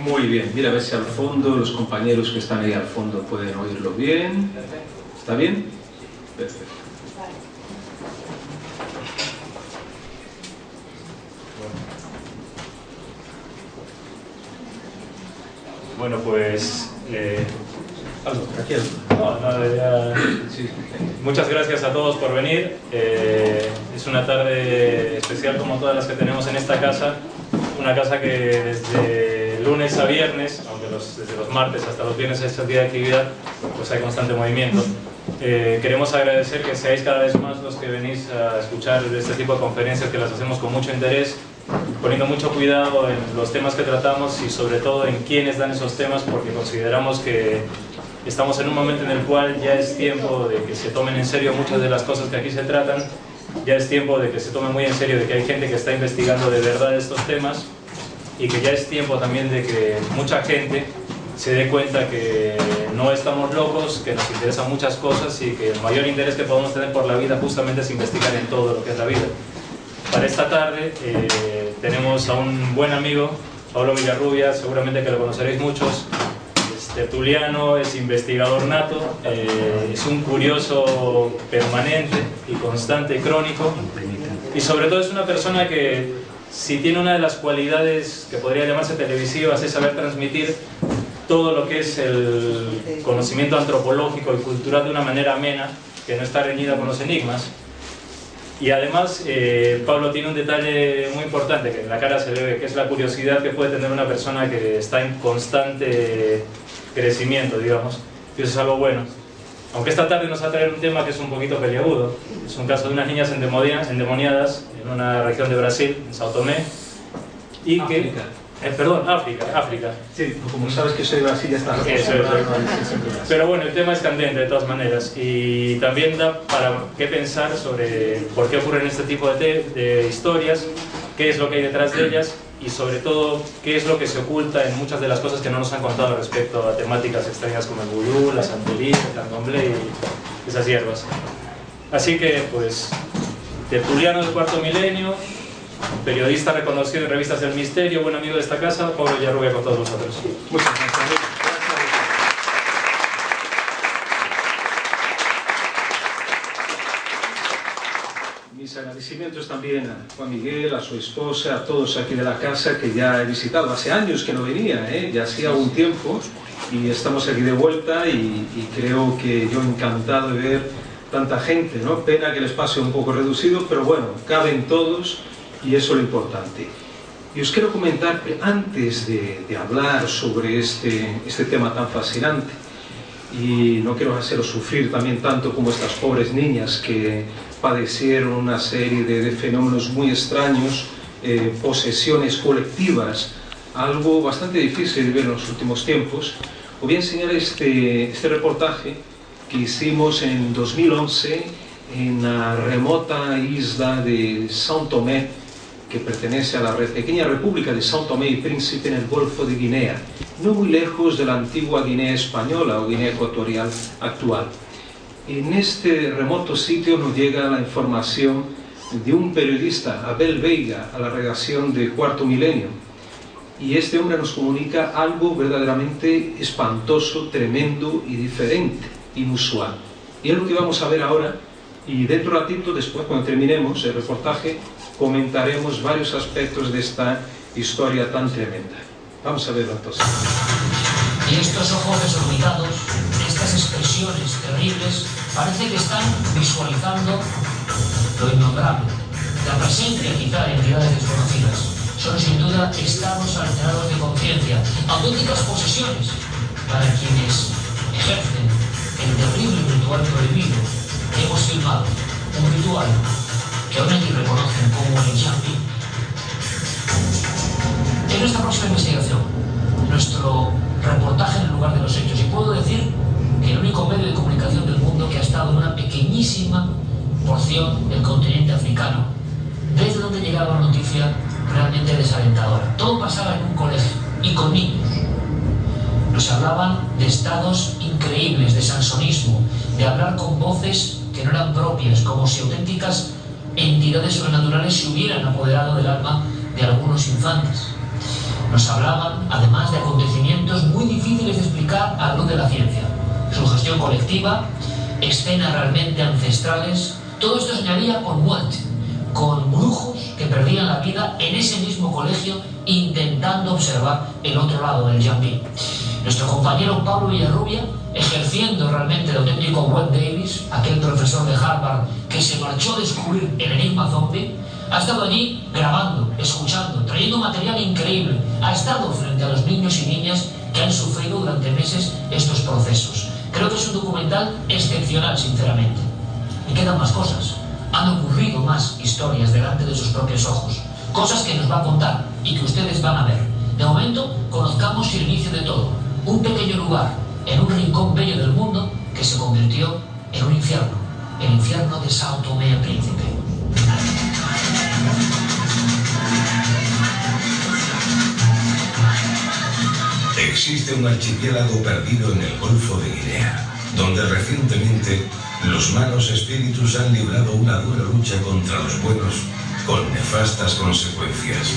Muy bien, mira a ver si al fondo, los compañeros que están ahí al fondo pueden oírlo bien. ¿Está bien? Perfecto. Bueno, pues... muchas gracias a todos por venir. Es una tarde especial como todas las que tenemos en esta casa. Una casa que desde lunes a viernes, aunque desde los martes hasta los viernes es el día de actividad, pues hay constante movimiento. Queremos agradecer que seáis cada vez más los que venís a escuchar este tipo de conferencias, que las hacemos con mucho interés, poniendo mucho cuidado en los temas que tratamos y sobre todo en quiénes dan esos temas, porque consideramos que estamos en un momento en el cual ya es tiempo de que se tomen en serio muchas de las cosas que aquí se tratan. Ya es tiempo de que se tome muy en serio de que hay gente que está investigando de verdad estos temas, y que ya es tiempo también de que mucha gente se dé cuenta que no estamos locos, que nos interesan muchas cosas y que el mayor interés que podemos tener por la vida justamente es investigar en todo lo que es la vida. Para esta tarde tenemos a un buen amigo, Pablo Villarrubia, seguramente que lo conoceréis muchos. Es tertuliano, es investigador nato, es un curioso permanente y constante y crónico, y sobre todo es una persona que, si tiene una de las cualidades que podría llamarse televisivas, es saber transmitir todo lo que es el conocimiento antropológico y cultural de una manera amena, que no está reñida con los enigmas. Y además Pablo tiene un detalle muy importante que en la cara se le ve, que es la curiosidad que puede tener una persona que está en constante crecimiento, digamos, y eso es algo bueno. Aunque esta tarde nos va a traer un tema que es un poquito peliagudo. Es un caso de unas niñas endemoniadas en una región de Brasil, en São Tomé, y que... África. Sí, como sabes que soy de Brasil, ya está. Pero bueno, el tema es candente de todas maneras, y también da para qué pensar sobre por qué ocurren este tipo de historias, qué es lo que hay detrás de ellas, y sobre todo qué es lo que se oculta en muchas de las cosas que no nos han contado respecto a temáticas extrañas como el vudú, la santería, el candomblé y esas hierbas. Así que, pues, tertuliano del cuarto milenio, periodista reconocido en revistas del misterio, buen amigo de esta casa, Pablo Villarrubia con todos vosotros. Muchas gracias. Mis agradecimientos también a Juan Miguel, a su esposa, a todos aquí de la casa que ya he visitado. Hace años que no venía, ya hacía un tiempo, y estamos aquí de vuelta, y creo que yo encantado de ver tanta gente, ¿no? Pena que el espacio es un poco reducido, pero bueno, caben todos y eso es lo importante. Y os quiero comentar, antes de hablar sobre este tema tan fascinante, y no quiero haceros sufrir también tanto como estas pobres niñas que padecieron una serie de fenómenos muy extraños, posesiones colectivas, algo bastante difícil de ver en los últimos tiempos. Os voy a enseñar este reportaje que hicimos en 2011 en la remota isla de São Tomé, que pertenece a la pequeña república de São Tomé y Príncipe en el Golfo de Guinea, no muy lejos de la antigua Guinea española o Guinea Ecuatorial actual. En este remoto sitio nos llega la información de un periodista, Abel Veiga, a la redacción de Cuarto Milenio, y este hombre nos comunica algo verdaderamente espantoso, tremendo y diferente, inusual. Y es lo que vamos a ver ahora, y dentro de un ratito, después, cuando terminemos el reportaje, comentaremos varios aspectos de esta historia tan tremenda. Vamos a verlo entonces. Y estos ojos desorbitados, estas expresiones terribles, parece que están visualizando lo innombrable, la presencia quizá de entidades desconocidas. Son sin duda estados alterados de conciencia, auténticas posesiones para quienes ejercen el terrible ritual prohibido que hemos filmado, un ritual que aún aquí reconocen como el Yampi. En nuestra próxima investigación, nuestro reportaje en el lugar de los hechos, y puedo decir que el único medio de comunicación del mundo que ha estado en una pequeñísima porción del continente africano, desde donde llegaba la noticia realmente desalentadora. Todo pasaba en un colegio y con niños. Nos hablaban de estados increíbles, de sansonismo, de hablar con voces que no eran propias, como si auténticas entidades sobrenaturales se hubieran apoderado del alma de algunos infantes. Nos hablaban, además, de acontecimientos muy difíciles de explicar a la luz de la ciencia. Su gestión colectiva, escenas realmente ancestrales, todo esto se añadía con muerte, con brujos que perdían la vida en ese mismo colegio intentando observar el otro lado del Jambí. Nuestro compañero Pablo Villarrubia, ejerciendo realmente de auténtico Webb Davis, aquel profesor de Harvard que se marchó a descubrir el enigma zombie, ha estado allí grabando, escuchando, trayendo material increíble. Ha estado frente a los niños y niñas que han sufrido durante meses estos procesos. Creo que es un documental excepcional, sinceramente. Y quedan más cosas. Han ocurrido más historias delante de sus propios ojos. Cosas que nos va a contar y que ustedes van a ver. De momento, conozcamos el inicio de todo. Un pequeño lugar, en un rincón bello del mundo, que se convirtió en un infierno. El infierno de Sao Tomé y Príncipe. Existe un archipiélago perdido en el Golfo de Guinea, donde recientemente los malos espíritus han librado una dura lucha contra los buenos, con nefastas consecuencias.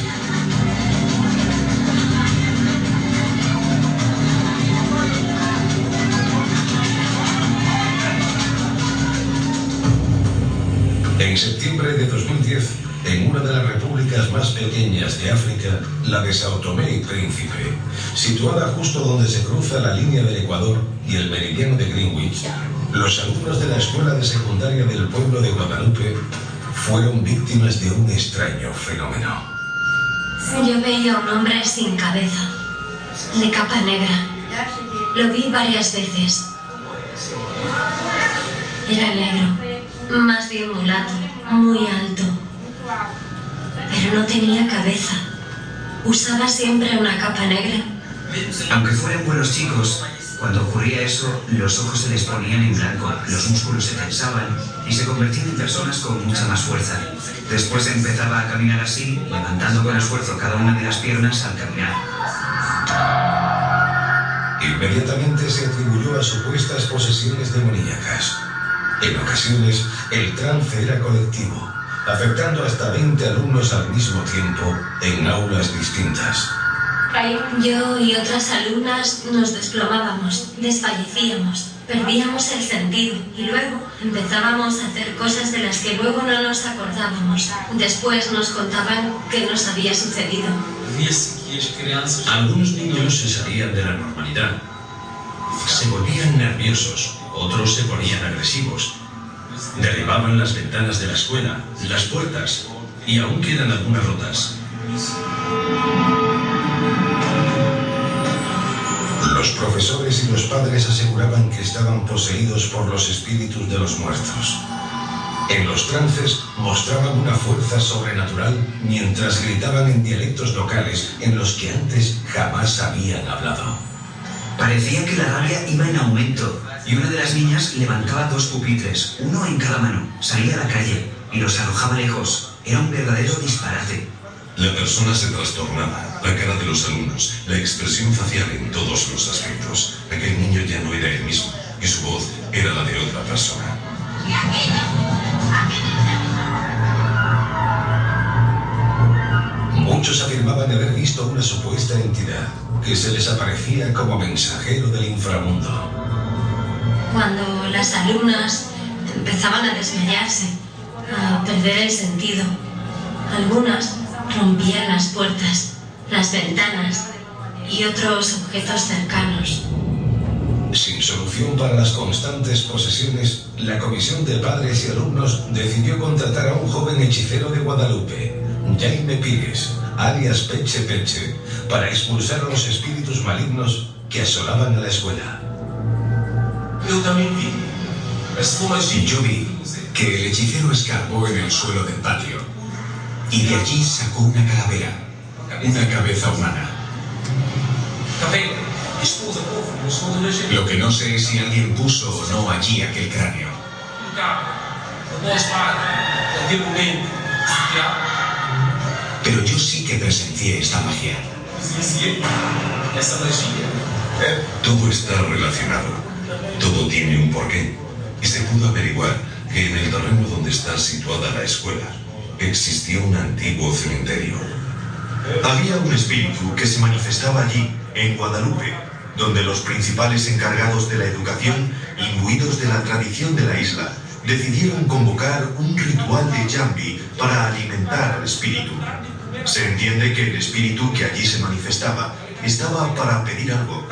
En septiembre de 2010, en una de las repúblicas más pequeñas de África, la de Sao Tomé y Príncipe, situada justo donde se cruza la línea del Ecuador y el meridiano de Greenwich, los alumnos de la escuela de secundaria del pueblo de Guadalupe fueron víctimas de un extraño fenómeno. Yo veía a un hombre sin cabeza, de capa negra. Lo vi varias veces. Era negro, más bien mulato, muy alto. Pero no tenía cabeza. Usaba siempre una capa negra. Aunque fueran buenos chicos, cuando ocurría eso, los ojos se les ponían en blanco, los músculos se tensaban y se convertían en personas con mucha más fuerza. Después empezaba a caminar así, levantando con esfuerzo cada una de las piernas al caminar. Inmediatamente se atribuyó a supuestas posesiones demoníacas. En ocasiones, el trance era colectivo, afectando hasta 20 alumnos al mismo tiempo en aulas distintas. Yo y otras alumnas nos desplomábamos, desfallecíamos, perdíamos el sentido y luego empezábamos a hacer cosas de las que luego no nos acordábamos. Después nos contaban qué nos había sucedido. Algunos niños se salían de la normalidad. Se volvían nerviosos, otros se ponían agresivos. Derribaban las ventanas de la escuela, las puertas, y aún quedan algunas rotas. Los profesores y los padres aseguraban que estaban poseídos por los espíritus de los muertos. En los trances mostraban una fuerza sobrenatural mientras gritaban en dialectos locales en los que antes jamás habían hablado. Parecía que la rabia iba en aumento y una de las niñas levantaba 2 pupitres, uno en cada mano, salía a la calle y los arrojaba lejos. Era un verdadero disparate. La persona se trastornaba, la cara de los alumnos, la expresión facial en todos los aspectos. Aquel niño ya no era el mismo y su voz era la de otra persona. Muchos afirmaban haber visto una supuesta entidad que se les aparecía como mensajero del inframundo. Cuando las alumnas empezaban a desmayarse, a perder el sentido, algunas rompían las puertas, las ventanas y otros objetos cercanos. Sin solución para las constantes posesiones, la comisión de padres y alumnos decidió contratar a un joven hechicero de Guadalupe, Jaime Pires, alias Peche Peche, para expulsar a los espíritus malignos que asolaban a la escuela. Yo vi que el hechicero escarbó en el suelo del patio y de allí sacó una calavera, una cabeza humana. Lo que no sé es si alguien puso o no allí aquel cráneo. Pero yo sí que presencié esta magia. Todo está relacionado. Todo tiene un porqué. Y se pudo averiguar que en el terreno donde está situada la escuela existió un antiguo cementerio. Había un espíritu que se manifestaba allí, en Guadalupe, donde los principales encargados de la educación, imbuidos de la tradición de la isla, decidieron convocar un ritual de Jambi para alimentar al espíritu. Se entiende que el espíritu que allí se manifestaba estaba para pedir algo.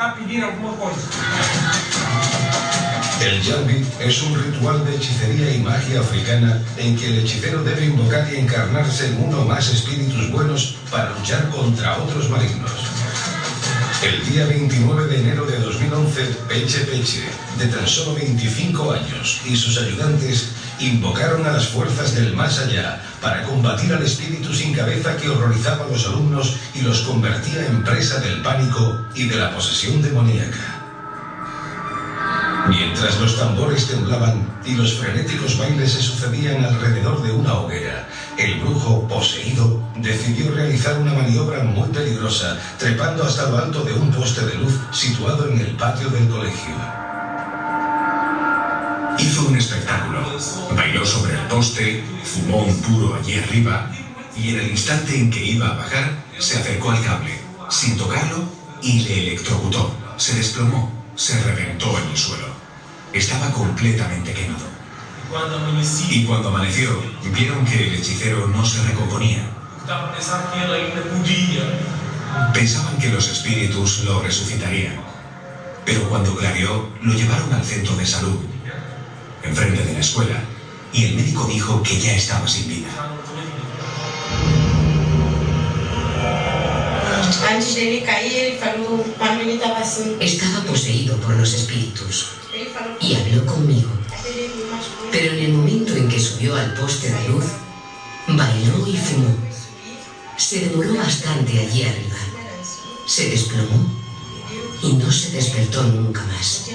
El Jambi es un ritual de hechicería y magia africana en que el hechicero debe invocar y encarnarse en uno o más espíritus buenos para luchar contra otros malignos. El día 29 de enero de 2011, Peche Peche, de tan solo 25 años, y sus ayudantes invocaron a las fuerzas del más allá para combatir al espíritu sin cabeza que horrorizaba a los alumnos y los convertía en presa del pánico y de la posesión demoníaca. Mientras los tambores temblaban y los frenéticos bailes se sucedían alrededor de una hoguera, el brujo poseído decidió realizar una maniobra muy peligrosa, trepando hasta lo alto de un poste de luz situado en el patio del colegio. Hizo un espectáculo, bailó sobre el poste, fumó un puro allí arriba y en el instante en que iba a bajar, se acercó al cable, sin tocarlo, y le electrocutó, se desplomó, se reventó en el suelo. Estaba completamente quemado. Y cuando amaneció, vieron que el hechicero no se recomponía. Pensaban que los espíritus lo resucitarían. Pero cuando clareó, lo llevaron al centro de salud, enfrente de la escuela, y el médico dijo que ya estaba sin vida. Estaba poseído por los espíritus y habló conmigo. Pero en el momento en que subió al poste de luz, bailó y fumó. Se demoró bastante allí arriba. Se desplomó y no se despertó nunca más.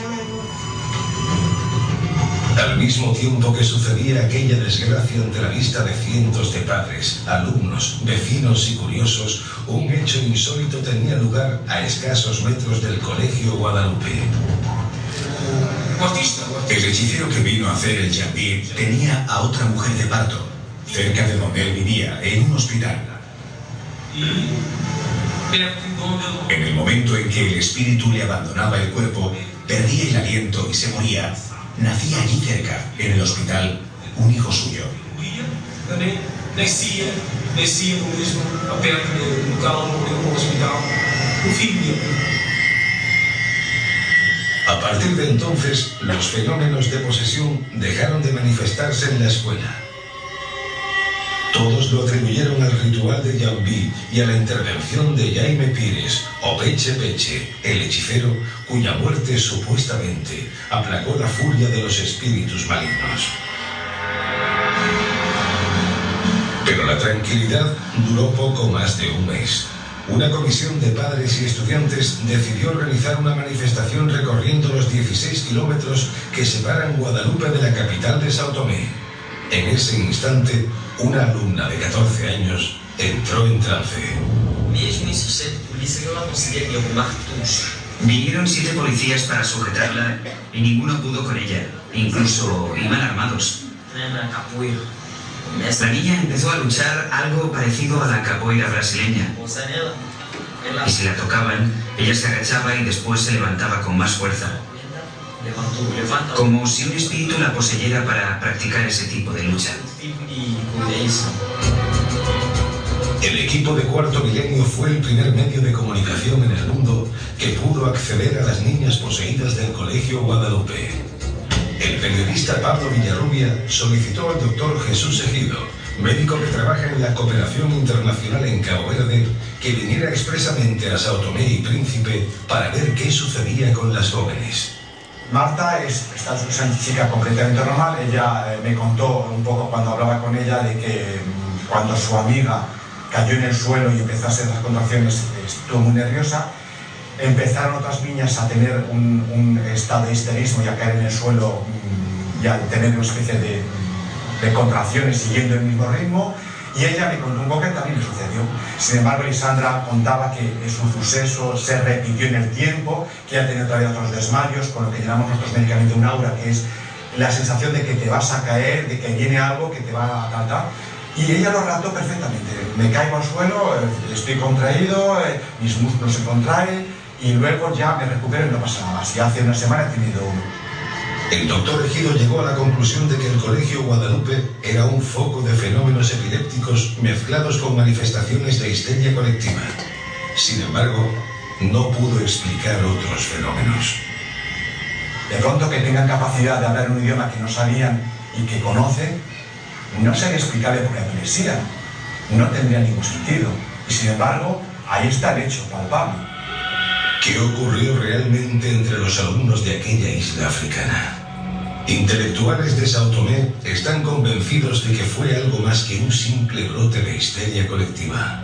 Al mismo tiempo que sucedía aquella desgracia ante la vista de cientos de padres, alumnos, vecinos y curiosos, un hecho insólito tenía lugar a escasos metros del Colegio Guadalupe. El hechicero que vino a hacer el Jambi tenía a otra mujer de parto, cerca de donde él vivía, en un hospital. En el momento en que el espíritu le abandonaba el cuerpo, perdía el aliento y se moría, nacía allí cerca, en el hospital, un hijo suyo. A partir de entonces, los fenómenos de posesión dejaron de manifestarse en la escuela. Todos lo atribuyeron al ritual de Jambi y a la intervención de Jaime Pires, o Peche Peche, el hechicero, cuya muerte supuestamente aplacó la furia de los espíritus malignos. Pero la tranquilidad duró poco más de un mes. Una comisión de padres y estudiantes decidió organizar una manifestación recorriendo los 16 kilómetros que separan Guadalupe de la capital de Sao Tomé. En ese instante, una alumna de 14 años entró en trance. Vinieron 7 policías para sujetarla y ninguno pudo con ella. Incluso iban armados. La niña empezó a luchar algo parecido a la capoeira brasileña. Y si la tocaban, ella se agachaba y después se levantaba con más fuerza. Como si un espíritu la poseyera para practicar ese tipo de lucha. El equipo de Cuarto Milenio fue el primer medio de comunicación en el mundo que pudo acceder a las niñas poseídas del Colegio Guadalupe. El periodista Pablo Villarrubia solicitó al doctor Jesús Ejido, médico que trabaja en la cooperación internacional en Cabo Verde, que viniera expresamente a Sao Tomé y Príncipe para ver qué sucedía con las jóvenes. Marta es una chica completamente normal. Ella me contó un poco cuando hablaba con ella de que cuando su amiga cayó en el suelo y empezó a hacer las contracciones, estuvo muy nerviosa. Empezaron otras niñas a tener un estado de histerismo y a caer en el suelo y a tener una especie de contracciones siguiendo el mismo ritmo. Y ella me contó un poco que también le sucedió. Sin embargo, Lisandra contaba que su suceso se repitió en el tiempo, que ha tenido todavía otros desmayos, con lo que llamamos nosotros médicamente un aura, que es la sensación de que te vas a caer, de que viene algo que te va a tratar. Y ella lo relató perfectamente. Me caigo al suelo, estoy contraído, mis músculos se contraen y luego ya me recupero y no pasa nada más. Y hace una semana he tenido uno. El doctor Ejido llegó a la conclusión de que el Colegio Guadalupe era un foco de fenómenos epilépticos mezclados con manifestaciones de histeria colectiva. Sin embargo, no pudo explicar otros fenómenos. De pronto que tengan capacidad de hablar un idioma que no sabían y que conocen, no sería explicable por epilepsia. No tendría ningún sentido. Y sin embargo, ahí está el hecho palpable. ¿Qué ocurrió realmente entre los alumnos de aquella isla africana? Intelectuales de São Tomé están convencidos de que fue algo más que un simple brote de histeria colectiva.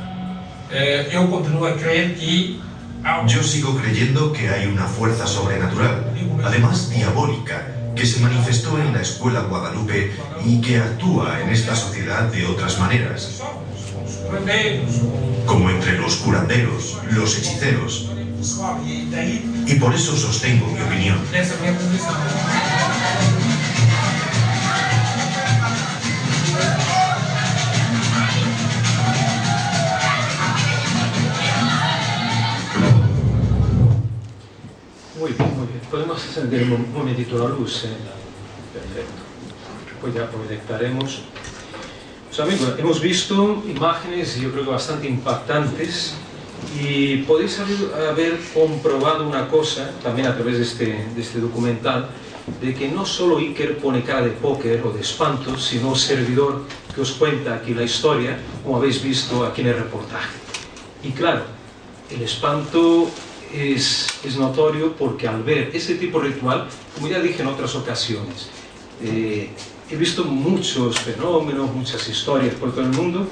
Yo sigo creyendo que hay una fuerza sobrenatural, además diabólica, que se manifestó en la escuela Guadalupe y que actúa en esta sociedad de otras maneras, como entre los curanderos, los hechiceros. Y por eso sostengo mi opinión. Muy bien, muy bien. Podemos encender un momentito la luz. Perfecto. Pues ya proyectaremos. Pues amigos, hemos visto imágenes, yo creo que bastante impactantes, y podéis haber comprobado una cosa, también a través de este documental, de que no solo Iker pone cara de póker o de espanto, sino un servidor que os cuenta aquí la historia, como habéis visto aquí en el reportaje. Y claro, el espanto es notorio porque al ver ese tipo de ritual, como ya dije en otras ocasiones, he visto muchos fenómenos, muchas historias por todo el mundo,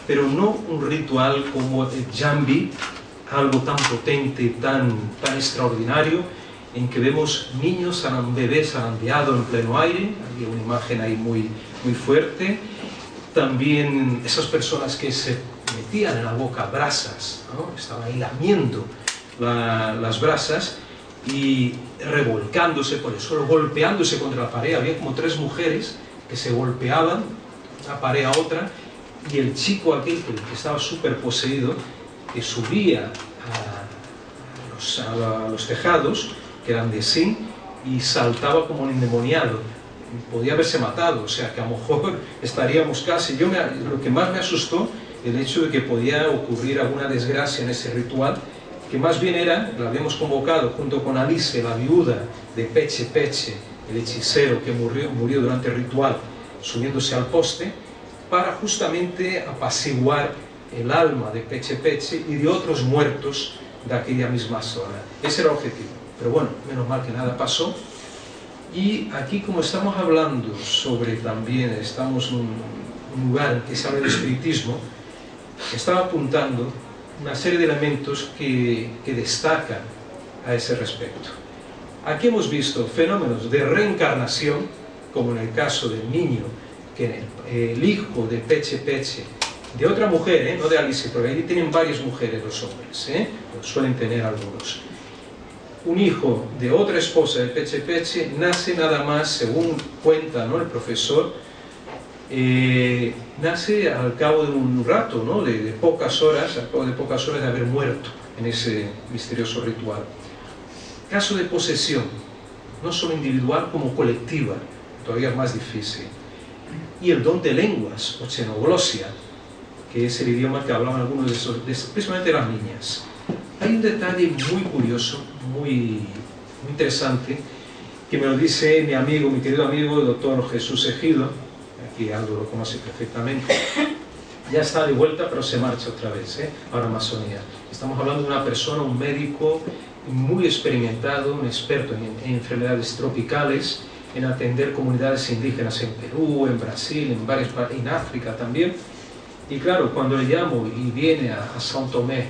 pero no un ritual como el Jambi, algo tan potente, tan extraordinario, en que vemos niños, bebés zarandeados en pleno aire. Hay una imagen ahí muy fuerte. También esas personas que se metían en la boca brasas, ¿no? Estaban ahí lamiendo las brasas y revolcándose por el suelo, golpeándose contra la pared. Había como 3 mujeres que se golpeaban una pared a otra, y el chico aquel que estaba súper poseído, que subía a los tejados, que eran de zinc, y saltaba como un endemoniado. Podía haberse matado, o sea que a lo mejor estaríamos casi... Lo que más me asustó, el hecho de que podía ocurrir alguna desgracia en ese ritual, que más bien era, la habíamos convocado junto con Alice, la viuda de Peche Peche, el hechicero que murió durante el ritual, subiéndose al poste, para justamente apaciguar el alma de Peche Peche y de otros muertos de aquella misma zona. Ese era el objetivo. Pero bueno, menos mal que nada pasó. Y aquí, como estamos hablando sobre también, estamos en un lugar en que se habla de espiritismo, estaba apuntando una serie de elementos que destacan a ese respecto. Aquí hemos visto fenómenos de reencarnación, como en el caso del niño, que el hijo de Peche Peche, de otra mujer, no de Alice, porque ahí tienen varias mujeres los hombres, suelen tener algunos. Un hijo de otra esposa de Peche Peche nace nada más, según cuenta, ¿no?, el profesor, nace al cabo de un rato, ¿no?, de pocas horas, al cabo de pocas horas de haber muerto en ese misterioso ritual. Caso de posesión, no solo individual como colectiva, todavía más difícil. Y el don de lenguas, o xenoglosia, que es el idioma que hablaban algunos de esos, especialmente las niñas. Hay un detalle muy curioso, muy interesante, que me lo dice mi amigo, mi querido amigo, el doctor Jesús Ejido. Aquí Aldo lo conoce perfectamente. Ya está de vuelta, pero se marcha otra vez, ahora Amazonía. Estamos hablando de una persona, un médico muy experimentado, un experto en enfermedades tropicales, en atender comunidades indígenas en Perú, en Brasil, en África también. Y claro, cuando le llamo y viene a São Tomé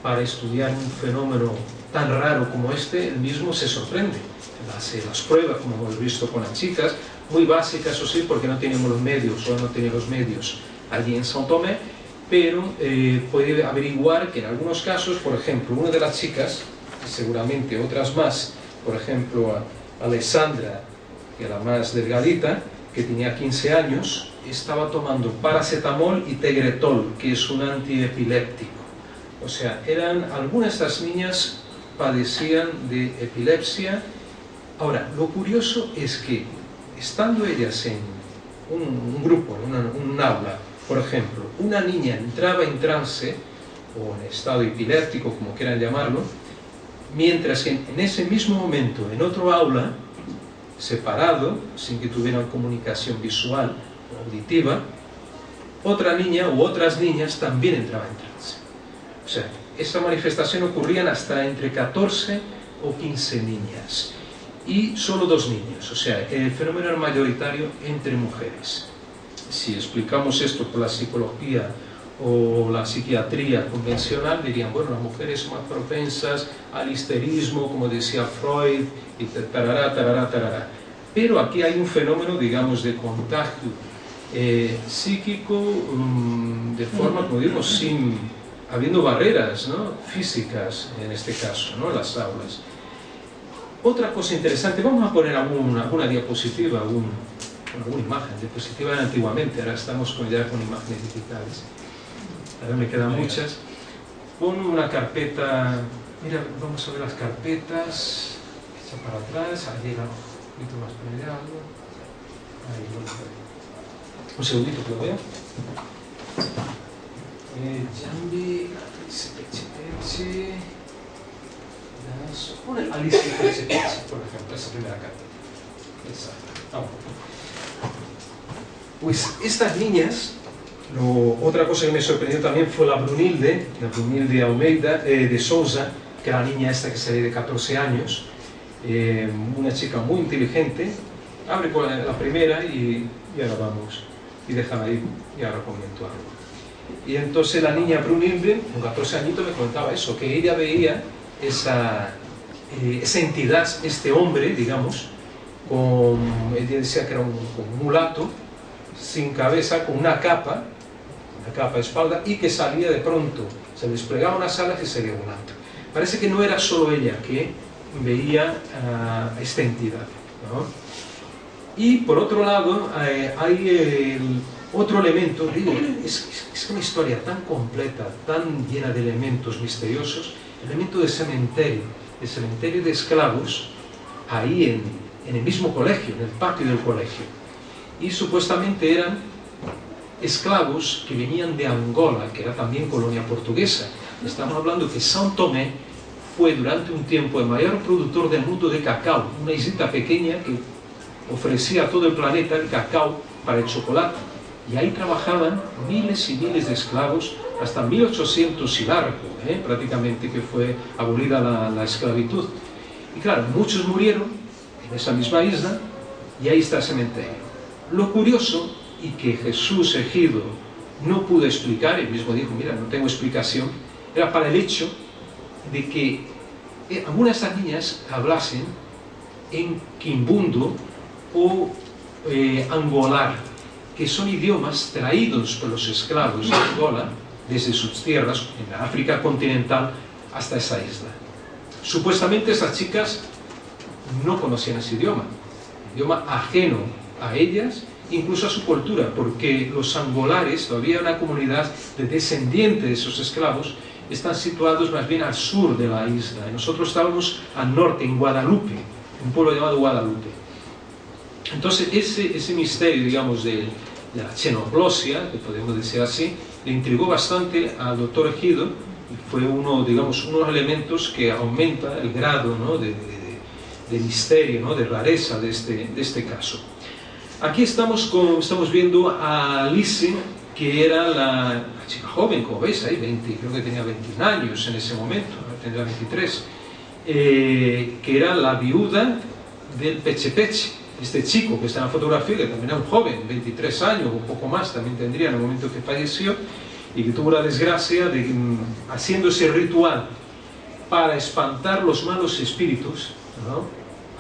para estudiar un fenómeno tan raro como este, él mismo se sorprende. Hace las pruebas, como hemos visto con las chicas, muy básicas, eso sí, porque no tenemos los medios, o no tiene los medios allí en São Tomé, pero puede averiguar que en algunos casos, por ejemplo, una de las chicas, y seguramente otras más, por ejemplo, Alessandra, que era la más delgadita, que tenía 15 años, estaba tomando paracetamol y tegretol, que es un antiepiléptico. O sea, algunas de estas niñas padecían de epilepsia. Ahora, lo curioso es que, estando ellas en un grupo, en un aula, por ejemplo, una niña entraba en trance, o en estado epiléptico, como quieran llamarlo, mientras que en ese mismo momento, en otro aula, separado, sin que tuvieran comunicación visual o auditiva, otra niña u otras niñas también entraban en trance. O sea, esta manifestación ocurría hasta entre 14 o 15 niñas y solo 2 niños. O sea, el fenómeno era mayoritario entre mujeres. Si explicamos esto por la psicología o la psiquiatría convencional, dirían, bueno, las mujeres son más propensas al histerismo, como decía Freud, y tarará, tarará, tarará. Pero aquí hay un fenómeno, digamos, de contagio psíquico, de forma, como digo, habiendo barreras, ¿no?, físicas, en este caso, ¿no?, las aulas. Otra cosa interesante, vamos a poner alguna diapositiva, alguna imagen. Diapositiva era antiguamente, ahora estamos ya con imágenes digitales. Ahora me quedan muchas. Pon una carpeta, mira, vamos a ver las carpetas, echa para atrás, ahí llega un poquito más para allá, ahí, un segundito que lo vea. Jambi, Alice, pone Alice Peche, por ejemplo, esa primera carpeta. Vamos. Pues estas niñas, otra cosa que me sorprendió también fue la Brunilde Almeida de Sousa, que era la niña esta que salía de 14 años, una chica muy inteligente. Abre con la primera y ahora vamos, y déjala ahí y ahora comento algo. Y entonces la niña Brunilde, con 14 añitos, me contaba eso, que ella veía esa entidad, este hombre, digamos, ella decía que era un mulato, sin cabeza, con una capa de espalda, y que salía de pronto, se desplegaba unas alas y salía volando. Parece que no era solo ella que veía esta entidad, ¿no? Y por otro lado, hay otro elemento, digo, es una historia tan completa, tan llena de elementos misteriosos, el elemento del cementerio de esclavos, ahí en el mismo colegio, en el patio del colegio. Y supuestamente eran esclavos que venían de Angola, que era también colonia portuguesa. Estamos hablando que São Tomé fue durante un tiempo el mayor productor del mundo de cacao, una islita pequeña que ofrecía a todo el planeta el cacao para el chocolate. Y ahí trabajaban miles y miles de esclavos hasta 1800 y largo, prácticamente, que fue abolida la esclavitud. Y claro, muchos murieron en esa misma isla y ahí está el cementerio. Lo curioso, y que Jesús Ejido no pudo explicar, él mismo dijo, mira, no tengo explicación, era para el hecho de que algunas de estas niñas hablasen en quimbundo o angolar, que son idiomas traídos por los esclavos de Angola desde sus tierras, en la África continental, hasta esa isla. Supuestamente esas chicas no conocían ese idioma ajeno a ellas, incluso a su cultura, porque los angolares, todavía una comunidad de descendientes de esos esclavos, están situados más bien al sur de la isla, y nosotros estábamos al norte, en Guadalupe, un pueblo llamado Guadalupe. Entonces ese misterio, digamos, de la xenoglosia, que podemos decir así, le intrigó bastante al doctor Ejido, y fue uno de los elementos que aumenta el grado, ¿no?, de misterio, ¿no?, de rareza de este caso. Aquí estamos viendo a Alice, que era la chica joven, como veis ahí, creo que tenía 21 años en ese momento, tendría 23, que era la viuda del Peche Peche, este chico que está en la fotografía, que también era un joven, 23 años o poco más, también tendría en el momento que falleció, y que tuvo la desgracia de, haciendo ese ritual para espantar los malos espíritus, ¿no?,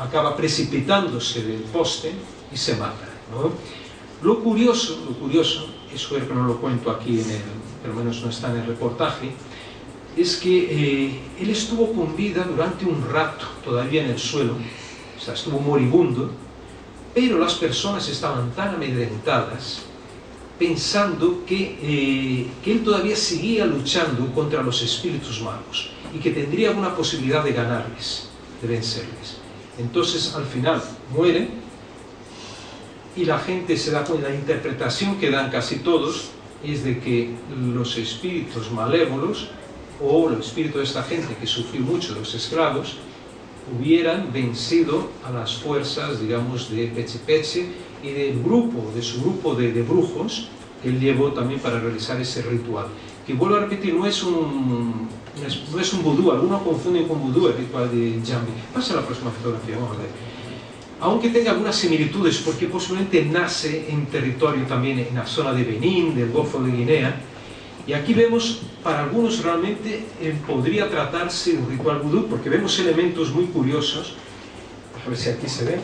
acaba precipitándose del poste y se mata, ¿no? Lo curioso, eso es que no lo cuento aquí, por lo menos no está en el reportaje, es que él estuvo con vida durante un rato, todavía en el suelo, o sea, estuvo moribundo, pero las personas estaban tan amedrentadas pensando que él todavía seguía luchando contra los espíritus malos y que tendría alguna posibilidad de ganarles, de vencerles. Entonces al final muere y la gente se da cuenta, la interpretación que dan casi todos es de que los espíritus malévolos o los espíritus de esta gente que sufrió mucho, los esclavos, hubieran vencido a las fuerzas, digamos, de Peche Peche y del grupo, de su grupo de brujos que él llevó también para realizar ese ritual. Que vuelvo a repetir, no es un vudú, algunos confunden con vudú el ritual de Jambi. Pasa a la próxima fotografía, vamos a ver. Aunque tenga algunas similitudes, porque posiblemente nace en territorio también en la zona de Benín, del Golfo de Guinea. Y aquí vemos, para algunos realmente podría tratarse de un ritual vudú, porque vemos elementos muy curiosos. A ver si aquí se ve.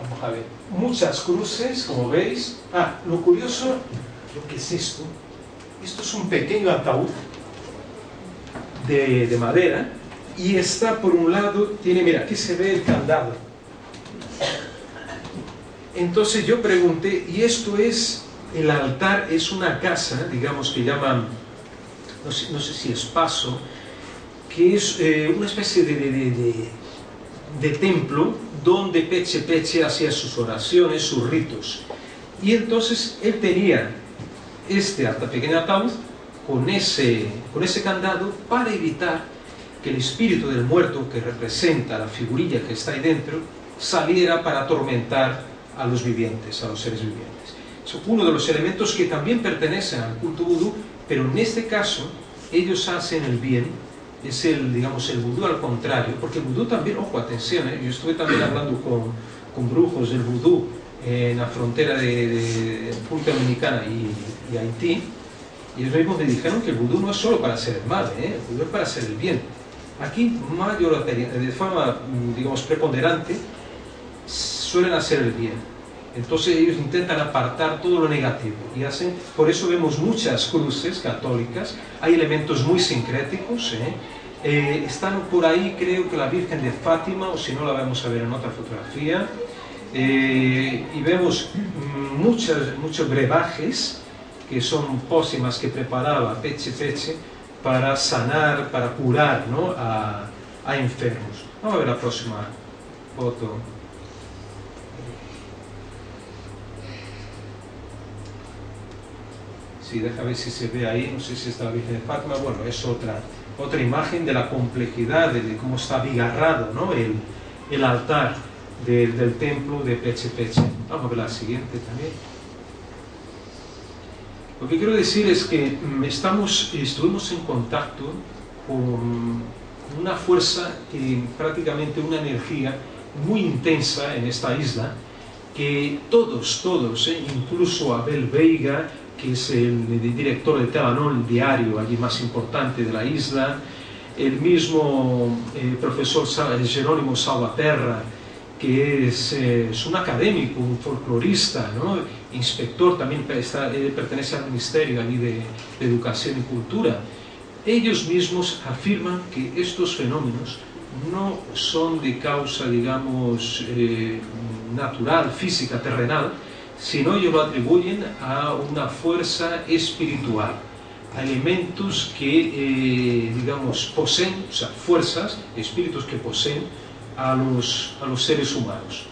Vamos a ver. Muchas cruces, como veis. Lo curioso, lo que es esto. Esto es un pequeño ataúd de madera. Y está por un lado, mira, aquí se ve el candado. Entonces yo pregunté, ¿y esto es... El altar es una casa, digamos que llaman, no sé si es paso, que es una especie de templo donde Peche Peche hacía sus oraciones, sus ritos. Y entonces él tenía este pequeño ataúd con ese candado para evitar que el espíritu del muerto, que representa la figurilla que está ahí dentro, saliera para atormentar a los vivientes, a los seres vivientes. Es uno de los elementos que también pertenecen al culto vudú, pero en este caso ellos hacen el bien, es digamos, el vudú al contrario, porque el vudú también, ojo, atención, yo estuve también hablando con brujos del vudú en la frontera de República Dominicana y Haití, y ellos mismos me dijeron que el vudú no es solo para hacer el mal, el vudú es para hacer el bien. Aquí, de forma, digamos, preponderante, suelen hacer el bien. Entonces ellos intentan apartar todo lo negativo y hacen, por eso vemos muchas cruces católicas, hay elementos muy sincréticos, están por ahí, creo que la Virgen de Fátima, o si no la vamos a ver en otra fotografía, y vemos muchos brebajes que son pócimas que preparaba Peche Peche para sanar, para curar, ¿no?, a enfermos. Vamos a ver la próxima foto. Sí, deja ver si se ve ahí, no sé si está la Virgen de Fátima. Bueno, es otra imagen de la complejidad, de cómo está abigarrado, ¿no?, el altar del templo de Peche Peche. Vamos a ver la siguiente también. Lo que quiero decir es que estuvimos en contacto con una fuerza, prácticamente una energía muy intensa en esta isla, que todos, incluso Abel Veiga, que es el director de Telanón, el diario allí más importante de la isla, el mismo profesor Jerónimo Salvaterra, que es un académico, un folclorista, ¿no?, inspector, también pertenece al Ministerio allí de Educación y Cultura. Ellos mismos afirman que estos fenómenos no son de causa, digamos, natural, física, terrenal, sino ellos lo atribuyen a una fuerza espiritual, a elementos que, digamos, poseen, o sea, fuerzas, espíritus que poseen a los seres humanos.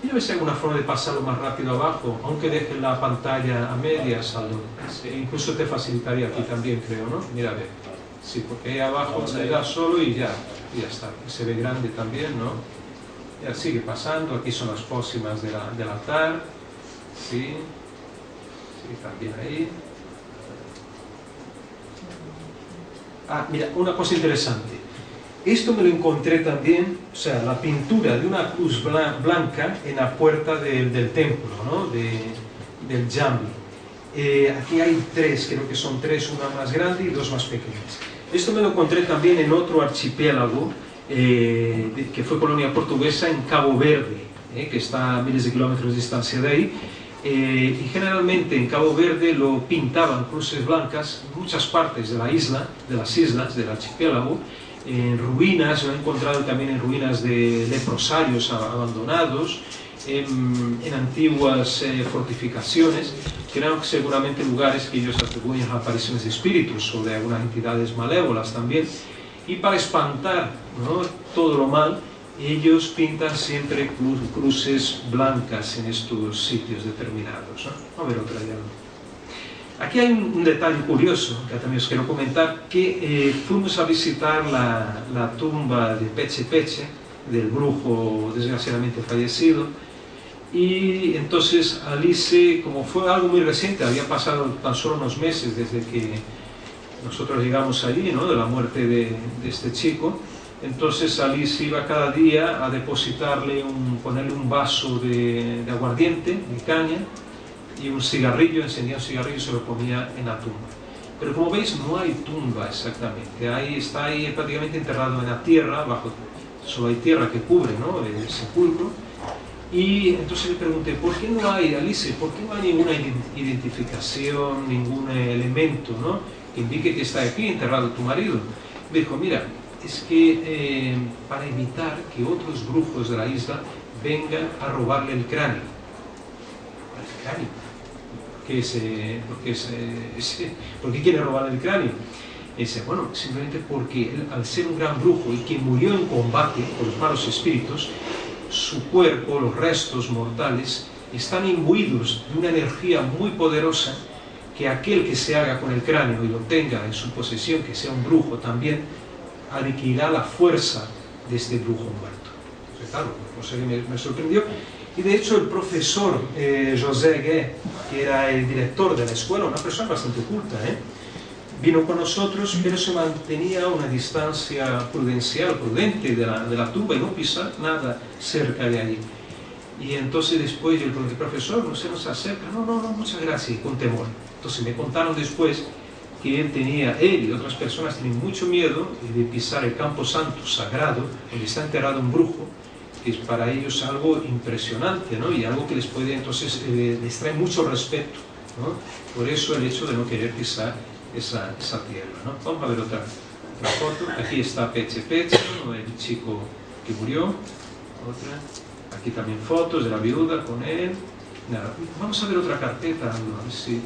Mira a ver si hay alguna forma de pasarlo más rápido abajo, aunque dejen la pantalla a medias, Aldo. Incluso te facilitaría aquí también, creo, ¿no? Mira a ver. Sí, porque ahí abajo le das solo y ya está. Se ve grande también, ¿no? Ya sigue pasando. Aquí son las pócimas del altar. Sí, también ahí. Mira, una cosa interesante. Esto me lo encontré también, o sea, la pintura de una cruz blanca en la puerta del templo, ¿no?, del Jambi. Aquí hay tres, creo que son tres, una más grande y dos más pequeñas. Esto me lo encontré también en otro archipiélago, que fue colonia portuguesa, en Cabo Verde, que está a miles de kilómetros de distancia de ahí. Y generalmente en Cabo Verde lo pintaban cruces blancas en muchas partes de la isla, de las islas del archipiélago, en ruinas, lo he encontrado también en ruinas de leprosarios abandonados, en antiguas fortificaciones, que eran seguramente lugares que ellos atribuyen a apariciones de espíritus o de algunas entidades malévolas también, y para espantar, ¿no?, todo lo mal, ellos pintan siempre cruces blancas en estos sitios determinados, ¿no? Vamos a ver otra diapositiva. Aquí hay un detalle curioso que también os quiero comentar, que fuimos a visitar la tumba de Peche Peche, del brujo desgraciadamente fallecido, y entonces Alice, como fue algo muy reciente, había pasado tan solo unos meses desde que nosotros llegamos allí, ¿no?, de la muerte de este chico. Entonces Alice iba cada día a depositarle, ponerle un vaso de aguardiente, de caña, y un cigarrillo, encendía un cigarrillo y se lo ponía en la tumba. Pero como veis, no hay tumba exactamente, está ahí prácticamente enterrado en la tierra, solo hay tierra que cubre, ¿no?, el sepulcro. Y entonces le pregunté, ¿por qué no hay, Alice, por qué no hay ninguna identificación, ningún elemento, ¿no?, que indique que está aquí enterrado tu marido? Me dijo, mira, es que para evitar que otros brujos de la isla vengan a robarle el cráneo. ¿El cráneo? ¿Por qué quiere robarle el cráneo? Dice, bueno, simplemente porque él, al ser un gran brujo y que murió en combate por los malos espíritus, su cuerpo, los restos mortales, están imbuidos de una energía muy poderosa, que aquel que se haga con el cráneo y lo tenga en su posesión, que sea un brujo también, adquirirá la fuerza de este brujo muerto. Entonces, claro, cosa que me sorprendió. Y de hecho el profesor José Gué, que era el director de la escuela, una persona bastante culta, vino con nosotros, pero se mantenía a una distancia prudente de la tumba y no pisar nada cerca de allí. Y entonces después yo le pregunté, profesor, ¿no se nos acerca? No, muchas gracias, con temor. Entonces me contaron después que él y otras personas tienen mucho miedo de pisar el campo santo sagrado, donde está enterrado un brujo, que es para ellos algo impresionante, ¿no?, y algo que les puede, entonces, les trae mucho respeto, ¿no? Por eso el hecho de no querer pisar esa tierra, ¿no? Vamos a ver otra foto. Aquí está Peche Peche, ¿no?, el chico que murió. Otra. Aquí también fotos de la viuda con él. Nada. Vamos a ver otra carpeta, a ver si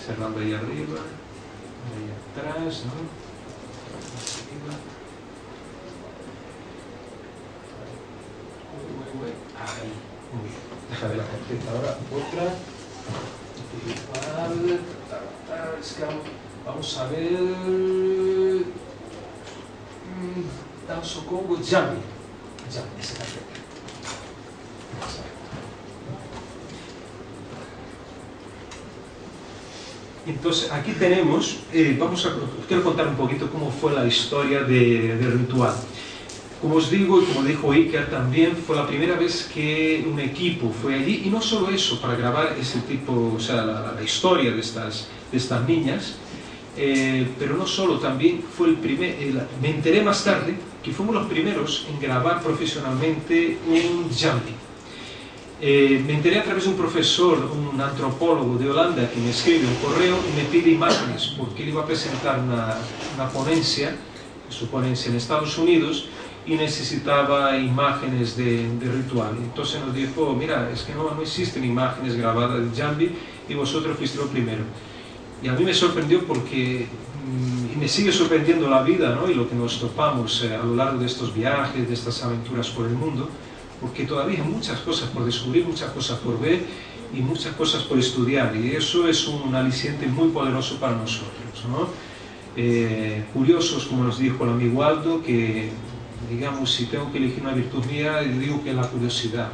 cerrando ahí arriba, ahí atrás, ¿no? Ahí, muy bien. Deja ver la carpeta ahora, otra. Es que vamos a ver. Danzo Congo, Jambi, esa carpeta. Entonces aquí tenemos, quiero contar un poquito cómo fue la historia del ritual. Como os digo, y como dijo Iker también, fue la primera vez que un equipo fue allí, y no solo eso, para grabar ese tipo, o sea, la historia de estas niñas, pero no solo, también fue me enteré más tarde que fuimos los primeros en grabar profesionalmente un jambi. Me enteré a través de un profesor, un antropólogo de Holanda, que me escribe un correo y me pide imágenes, porque él iba a presentar una ponencia, su ponencia en Estados Unidos, y necesitaba imágenes de ritual. Entonces nos dijo, mira, es que no existen imágenes grabadas de jambi y vosotros fuiste lo primero. Y a mí me sorprendió porque, y me sigue sorprendiendo la vida, ¿no?, y lo que nos topamos a lo largo de estos viajes, de estas aventuras por el mundo, porque todavía hay muchas cosas por descubrir, muchas cosas por ver y muchas cosas por estudiar, y eso es un aliciente muy poderoso para nosotros, ¿no? Curiosos, como nos dijo el amigo Aldo, que, digamos, si tengo que elegir una virtud mía, digo que es la curiosidad,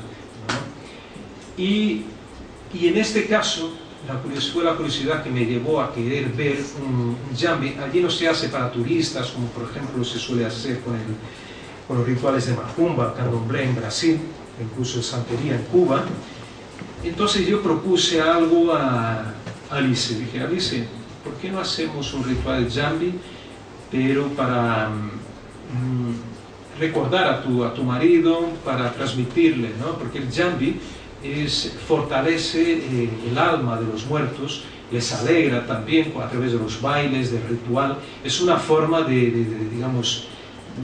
¿no? Y en este caso, fue la curiosidad que me llevó a querer ver un jambi. Allí no se hace para turistas, como por ejemplo se suele hacer con los rituales de Macumba, Candomblé en Brasil, incluso en Santería en Cuba. Entonces yo propuse algo a Alice. Dije, Alice, ¿por qué no hacemos un ritual de jambi, pero para recordar a tu marido, para transmitirle, ¿no? Porque el jambi fortalece el alma de los muertos, les alegra también a través de los bailes, del ritual. Es una forma digamos,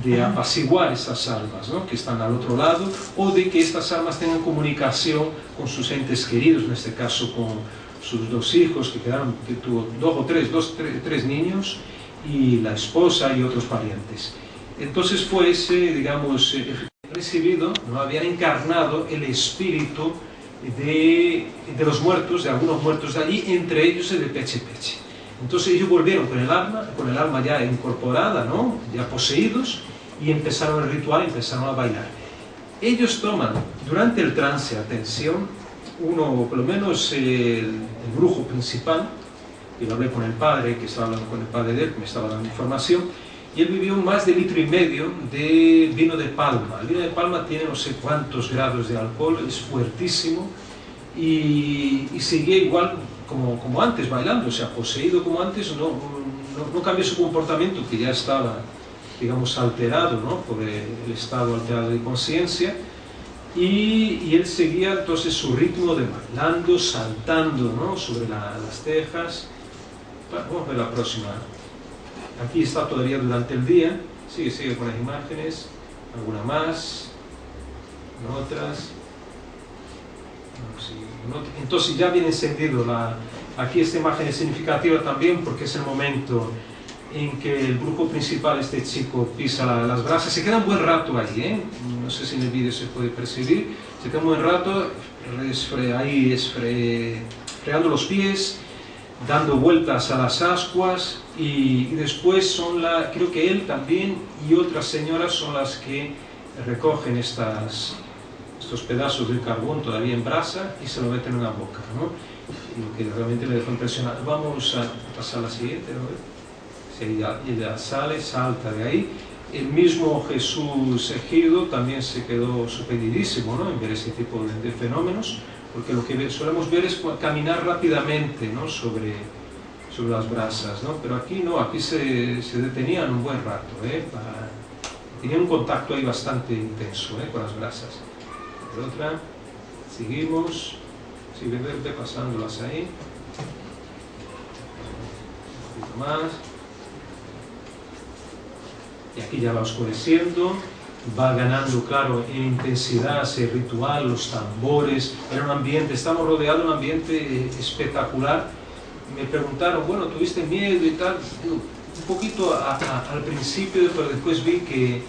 de apaciguar esas almas, ¿no?, que están al otro lado, o de que estas almas tengan comunicación con sus entes queridos, en este caso con sus dos hijos, que tuvo tres niños, y la esposa y otros parientes. Entonces fue ese, digamos, recibido, ¿no?, habían encarnado el espíritu de los muertos, de algunos muertos de allí, entre ellos el de Peche Peche. Entonces ellos volvieron con el alma ya incorporada, ¿no?, ya poseídos, y empezaron el ritual, empezaron a bailar. Ellos toman, durante el trance, atención, uno, por lo menos el brujo principal, y lo hablé con el padre, que estaba hablando con el padre de él, que me estaba dando información, y él vivió más de 1,5 litros de vino de palma. El vino de palma tiene no sé cuántos grados de alcohol, es fuertísimo, y seguía igual como antes, bailando, o sea, poseído como antes, no cambió su comportamiento, que ya estaba, digamos, alterado, ¿no?, por el estado alterado de conciencia, y él seguía entonces su ritmo de bailando, saltando, ¿no?, sobre las tejas. Bueno, vamos a ver la próxima. Aquí está todavía durante el día, sigue con las imágenes, alguna más, otras. Entonces ya viene encendido aquí esta imagen es significativa también, porque es el momento en que el brujo principal, este chico, pisa las brasas. Se queda un buen rato ahí, no sé si en el vídeo se puede percibir, se queda un buen rato fregando los pies, dando vueltas a las ascuas, y después creo que él también y otras señoras son las que recogen estos pedazos de carbón todavía en brasa y se lo meten en la boca, ¿no? Y lo que realmente me dejó impresionado. Vamos a pasar a la siguiente, ¿no? Ella salta de ahí. El mismo Jesús Egido también se quedó sorprendidísimo, ¿no?, en ver ese tipo de fenómenos, porque lo que solemos ver es caminar rápidamente, ¿no?, sobre las brasas, ¿no? Pero aquí no, aquí se detenían un buen rato, tenían un contacto ahí bastante intenso, con las brasas. Otra, seguimos, ve pasándolas ahí, un poquito más, y aquí ya va oscureciendo, va ganando, claro, en intensidad ese ritual, los tambores, era un ambiente, estamos rodeados de un ambiente espectacular. Me preguntaron, bueno, ¿tuviste miedo y tal? Un poquito al principio, pero después vi que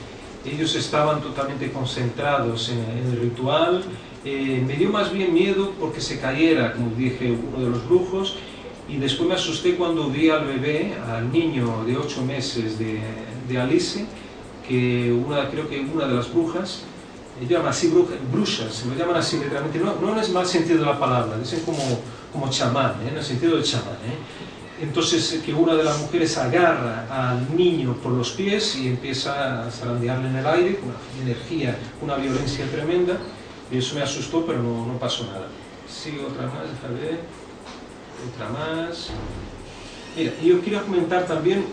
ellos estaban totalmente concentrados en el ritual. Me dio más bien miedo porque se cayera, como dije, uno de los brujos, y después me asusté cuando vi al bebé, al niño de 8 meses de Alice, que creo que una de las brujas, llaman así brujas, se lo llaman así literalmente, no es mal sentido de la palabra, dicen como chamán, en el sentido de chamán, Entonces que una de las mujeres agarra al niño por los pies y empieza a zarandearle en el aire con una energía, una violencia tremenda, y eso me asustó, pero no pasó nada. Sí, otra más, déjame ver, otra más. Mira, yo quería comentar también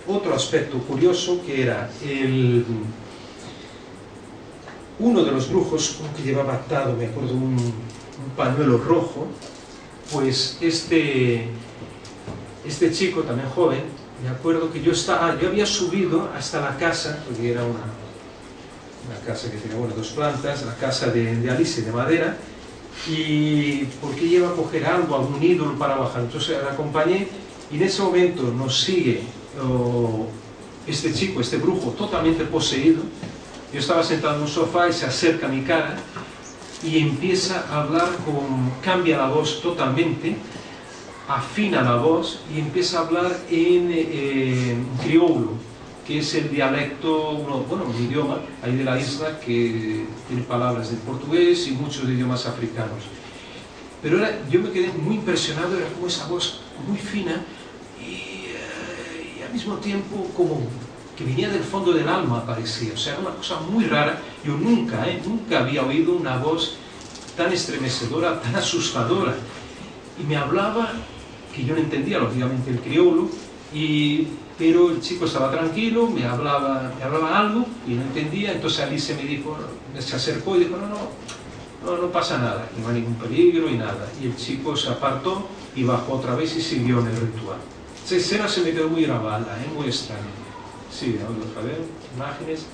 otro aspecto curioso, que era uno de los brujos, uno que llevaba atado, me acuerdo, un pañuelo rojo. Pues este chico, también joven, me acuerdo que yo había subido hasta la casa, porque era una casa que tenía 2 plantas, la casa de Alice, de madera, y porque ella iba a coger algún ídolo para bajar. Entonces la acompañé, y en ese momento nos sigue este chico, este brujo, totalmente poseído. Yo estaba sentado en un sofá y se acerca a mi cara y empieza a hablar cambia la voz totalmente, afina la voz y empieza a hablar en crioulo, que es el dialecto, un idioma ahí de la isla que tiene palabras del portugués y muchos idiomas africanos. Pero yo me quedé muy impresionado, era como esa voz muy fina y al mismo tiempo como que venía del fondo del alma, parecía. O sea, era una cosa muy rara. Yo nunca había oído una voz tan estremecedora, tan asustadora. Y me hablaba, que yo no entendía, lógicamente, el crioulo, pero el chico estaba tranquilo, me hablaba algo y no entendía. Entonces Alice se acercó y dijo, no pasa nada, no hay ningún peligro y nada. Y el chico se apartó y bajó otra vez y siguió en el ritual. Esa escena se me quedó muy grabada, muy extraña. Sí, vamos a ver, imágenes.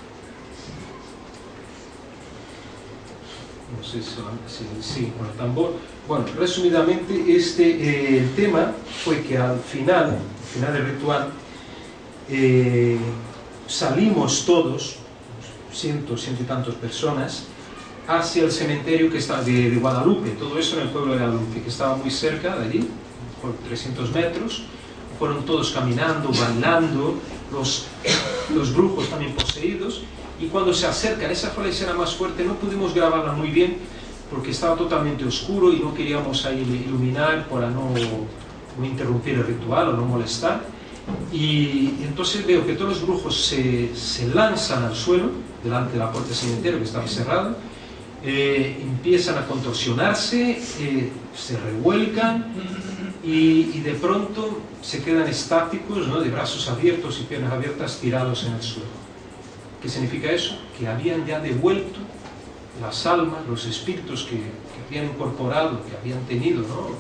No sé si con el tambor. Bueno, resumidamente, el tema fue que al final del ritual, salimos todos, ciento y tantas personas, hacia el cementerio que está de Guadalupe, todo eso en el pueblo de Guadalupe, que estaba muy cerca de allí, por 300 metros. Fueron todos caminando, bailando, los brujos también poseídos, y cuando se acercan, esa fue la escena más fuerte, no pudimos grabarla muy bien porque estaba totalmente oscuro y no queríamos ahí iluminar para no interrumpir el ritual o no molestar, y entonces veo que todos los brujos se lanzan al suelo delante de la puerta del cementerio que estaba cerrada, empiezan a contorsionarse, se revuelcan y de pronto se quedan estáticos, ¿no?, de brazos abiertos y piernas abiertas, tirados en el suelo. ¿Qué significa eso? Que habían ya devuelto las almas, los espíritus que habían incorporado, que habían tenido, ¿no?,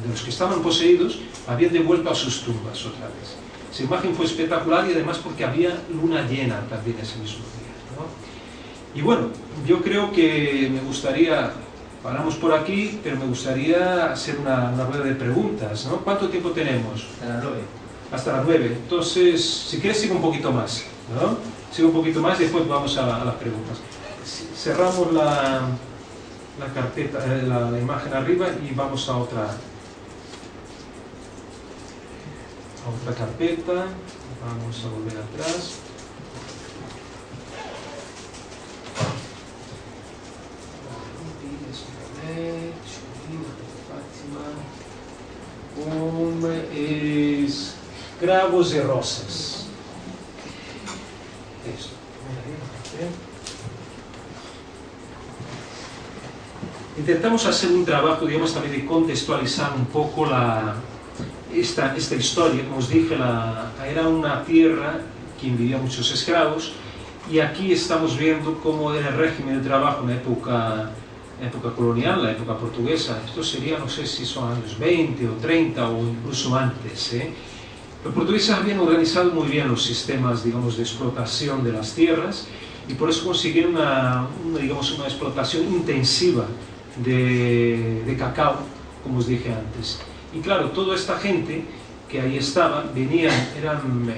de los que estaban poseídos, habían devuelto a sus tumbas otra vez. Esa imagen fue espectacular, y además porque había luna llena también ese mismo día, ¿no? Y bueno, yo creo que me gustaría, paramos por aquí, pero me gustaría hacer una rueda de preguntas, ¿no? ¿Cuánto tiempo tenemos? Hasta las 9. Hasta las 9. Entonces, si quieres, sigo un poquito más, ¿no? Sigo un poquito más y después vamos a las preguntas. Cerramos la carpeta, la imagen arriba, y vamos a otra carpeta. Vamos a volver atrás. Escravos de rosas. Esto. Intentamos hacer un trabajo, digamos, también de contextualizar un poco esta historia. Como os dije, era una tierra que vivían muchos esclavos, y aquí estamos viendo cómo era el régimen de trabajo en la época colonial, la época portuguesa. Esto sería, no sé si son años 20 o 30 o incluso antes, ¿eh? Los portugueses habían organizado muy bien los sistemas, digamos, de explotación de las tierras, y por eso consiguieron una explotación intensiva de cacao, como os dije antes. Y claro, toda esta gente que ahí estaba, eran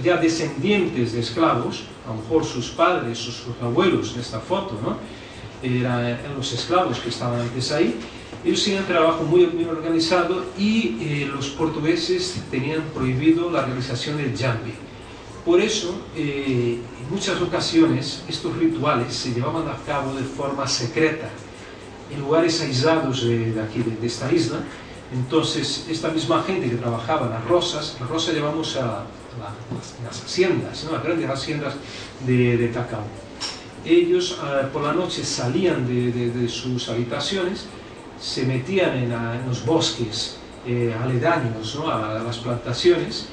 ya descendientes de esclavos, a lo mejor sus padres o sus abuelos en esta foto, ¿no?, eran los esclavos que estaban antes ahí. Ellos tenían un trabajo muy organizado, y los portugueses tenían prohibido la realización del jambi. Por eso, en muchas ocasiones, estos rituales se llevaban a cabo de forma secreta, en lugares aislados de esta isla. Entonces, esta misma gente que trabajaba las rosas llevamos a las haciendas, ¿no?, las grandes haciendas de cacao. Ellos por la noche salían de sus habitaciones, se metían en los bosques aledaños, ¿no?, a las plantaciones,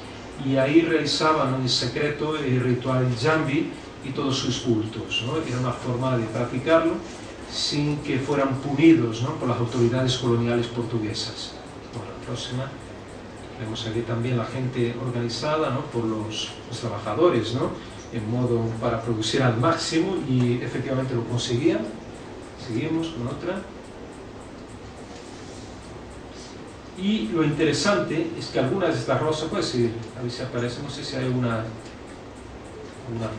y ahí realizaban en secreto el ritual jambi y todos sus cultos, ¿no? Era una forma de practicarlo sin que fueran punidos, ¿no?, por las autoridades coloniales portuguesas. Bueno, la próxima. Vemos aquí también la gente organizada, ¿no?, por los trabajadores, ¿no?, en modo para producir al máximo, y efectivamente lo conseguían. Seguimos con otra. Y lo interesante es que algunas de estas rosas, pues, a ver si aparece, no sé si hay unas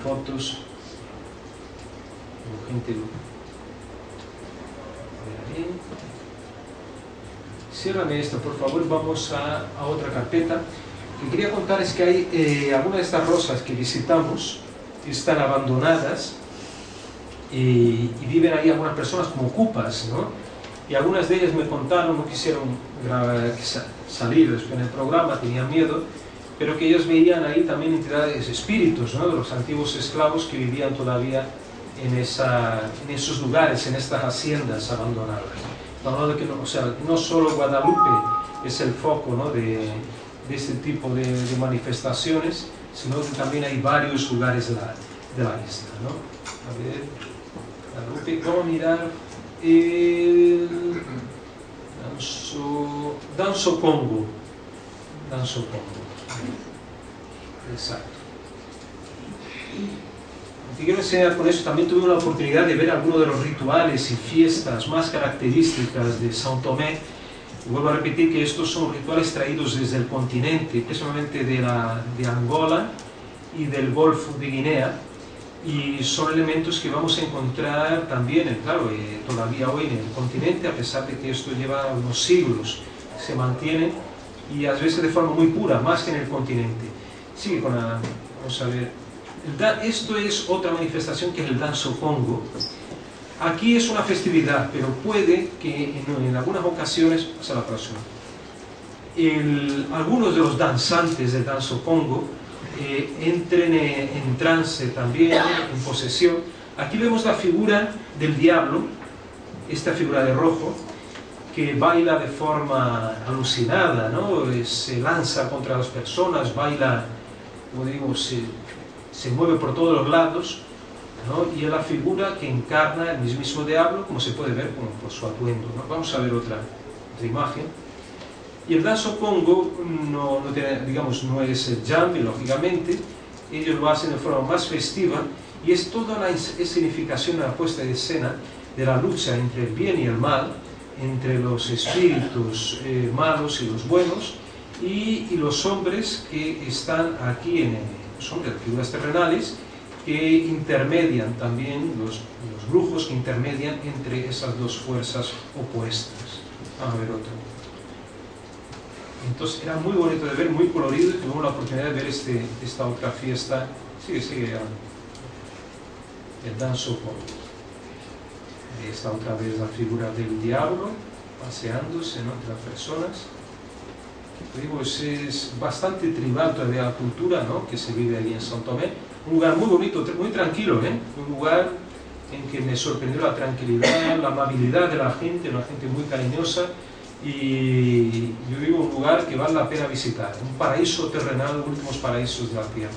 fotos con gente. Ahí. Ciérrame esto, por favor. Vamos a otra carpeta. Lo que quería contar es que hay algunas de estas rosas que visitamos están abandonadas, y viven ahí algunas personas como ocupas, ¿no? Y algunas de ellas me contaron, no quisieron salir después en el programa, tenían miedo, pero que ellos veían ahí también entidades, espíritus, ¿no?, de los antiguos esclavos que vivían todavía en esos lugares, en estas haciendas abandonadas. Hablando de que no solo Guadalupe es el foco, ¿no?, de este tipo de manifestaciones, sino que también hay varios lugares de la isla, ¿no? A ver, Guadalupe, vamos a mirar el Danso Congo. Exacto. Te quiero enseñar con eso, también tuve la oportunidad de ver algunos de los rituales y fiestas más características de São Tomé. Vuelvo a repetir que estos son rituales traídos desde el continente, especialmente de Angola y del Golfo de Guinea, y son elementos que vamos a encontrar también, claro, todavía hoy en el continente, a pesar de que esto lleva unos siglos, se mantiene, y a veces de forma muy pura, más que en el continente. Sigue con la... vamos a ver. Esto es otra manifestación que es el Danço Congo. Aquí es una festividad, pero puede que en algunas ocasiones, pasa la próxima, algunos de los danzantes del Danço Congo entren en trance también, en posesión. Aquí vemos la figura del diablo, esta figura de rojo, que baila de forma alucinada, ¿no? Se lanza contra las personas, baila, como digo, se mueve por todos los lados, ¿no? Y es la figura que encarna el mismísimo diablo, como se puede ver por su atuendo, ¿no? Vamos a ver otra imagen. Y el Danço Congo no es el jambi, lógicamente, ellos lo hacen de forma más festiva, y es toda la escenificación, la puesta de escena de la lucha entre el bien y el mal, entre los espíritus malos y los buenos, y los hombres que están aquí son de figuras terrenales que intermedian también, los brujos que intermedian entre esas dos fuerzas opuestas. Vamos a ver otro. Entonces era muy bonito de ver, muy colorido, y tuvimos la oportunidad de ver esta otra fiesta. Sigue el Danço Congo. Esta otra vez la figura del diablo paseándose, ¿no?, entre las personas. Digo, es bastante tribal todavía la cultura, ¿no?, que se vive allí en São Tomé. Un lugar muy bonito, muy tranquilo, un lugar en que me sorprendió la tranquilidad, la amabilidad de la gente, una gente muy cariñosa, y yo digo, un lugar que vale la pena visitar, un paraíso terrenal, los últimos paraísos de la tierra.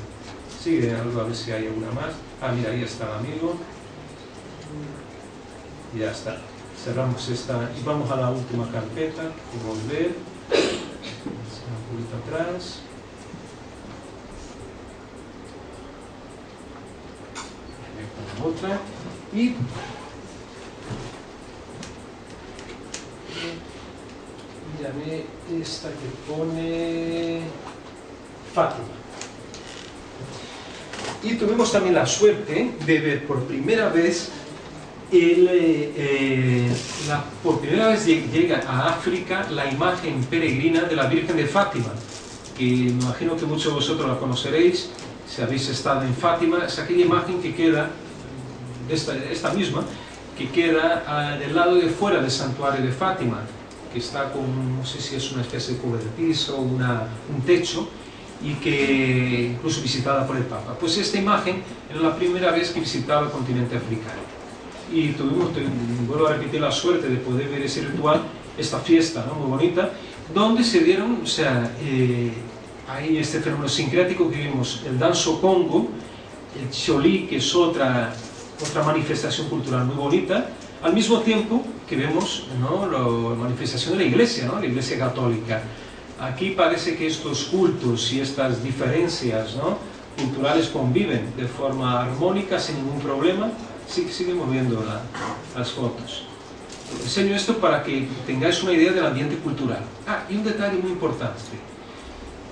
Sigue algo, a ver si hay alguna más. Ah, mira, ahí está el amigo. Y ya está. Cerramos esta y vamos a la última carpeta, volver. Un poquito atrás. Otra. Y mírame esta que pone Fátima. Y tuvimos también la suerte de ver por primera vez por primera vez llega a África la imagen peregrina de la Virgen de Fátima, que me imagino que muchos de vosotros la conoceréis si habéis estado en Fátima. Es aquella imagen que queda, esta misma, que queda del lado de fuera del santuario de Fátima, que está con, no sé si es una especie de cobertizo o un techo, y que incluso visitada por el Papa. Pues esta imagen era la primera vez que visitaba el continente africano. Y vuelvo a repetir, la suerte de poder ver ese ritual, esta fiesta, ¿no?, muy bonita, donde se dieron, o sea, hay este fenómeno sincrético que vimos, el Danço Congo, el Choli, que es otra manifestación cultural muy bonita, al mismo tiempo que vemos, ¿no?, la manifestación de la Iglesia, ¿no?, la Iglesia católica. Aquí parece que estos cultos y estas diferencias, ¿no?, culturales conviven de forma armónica, sin ningún problema. Seguimos viendo las fotos. Enseño esto para que tengáis una idea del ambiente cultural. Y un detalle muy importante.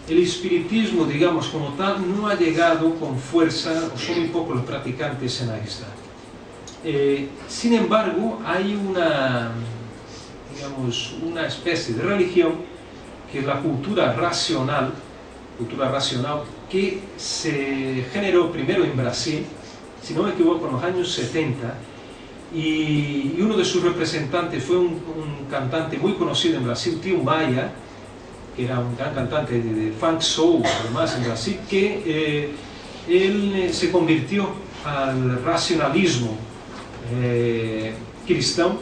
El espiritismo, digamos, como tal, no ha llegado con fuerza, o son muy pocos los practicantes en la isla. Sin embargo, hay una especie de religión que es la cultura racional, que se generó primero en Brasil, si no me equivoco, en los años 70, y uno de sus representantes fue un cantante muy conocido en Brasil, Tim Maia, que era un gran cantante de funk soul, además, en Brasil, que él se convirtió al racionalismo cristiano,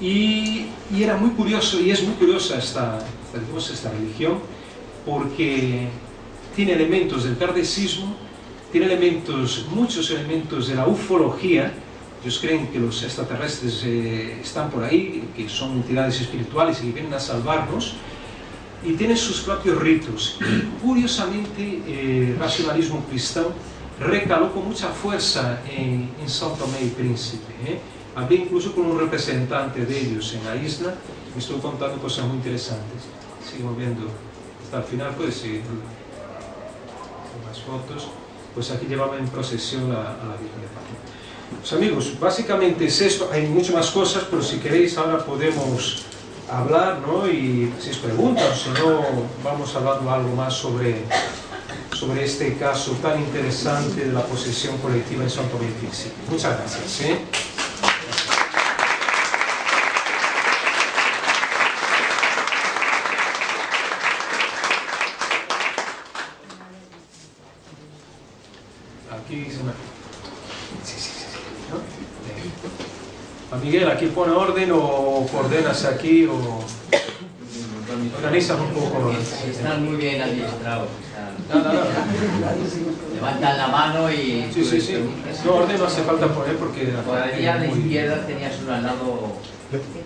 y era muy curioso, y es muy curiosa esta religión, porque tiene elementos del kardecismo, tiene muchos elementos de la ufología. Ellos creen que los extraterrestres están por ahí, que son entidades espirituales y que vienen a salvarnos. y tienen sus propios ritos. Y curiosamente el racionalismo cristiano recaló con mucha fuerza en São Tomé y Príncipe. Hablé incluso con un representante de ellos en la isla, me estuvo contando cosas muy interesantes. Seguimos viendo hasta el final, puedes seguir las fotos. Pues aquí llevaba en procesión a la Virgen de Fátima. Pues amigos, básicamente es esto, hay muchas más cosas, pero si queréis ahora podemos hablar, ¿no? Y si os preguntan, si no, vamos hablando algo más sobre este caso tan interesante de la posesión colectiva en São Tomé y Príncipe. Muchas gracias. Aquí se me... ¿No? Miguel, aquí pone orden o coordenas aquí o organizas un poco. Están muy bien administrados. No. Levantan la mano y... Sí. No, orden no hace falta poner porque... Por allí a la izquierda tenías uno al lado...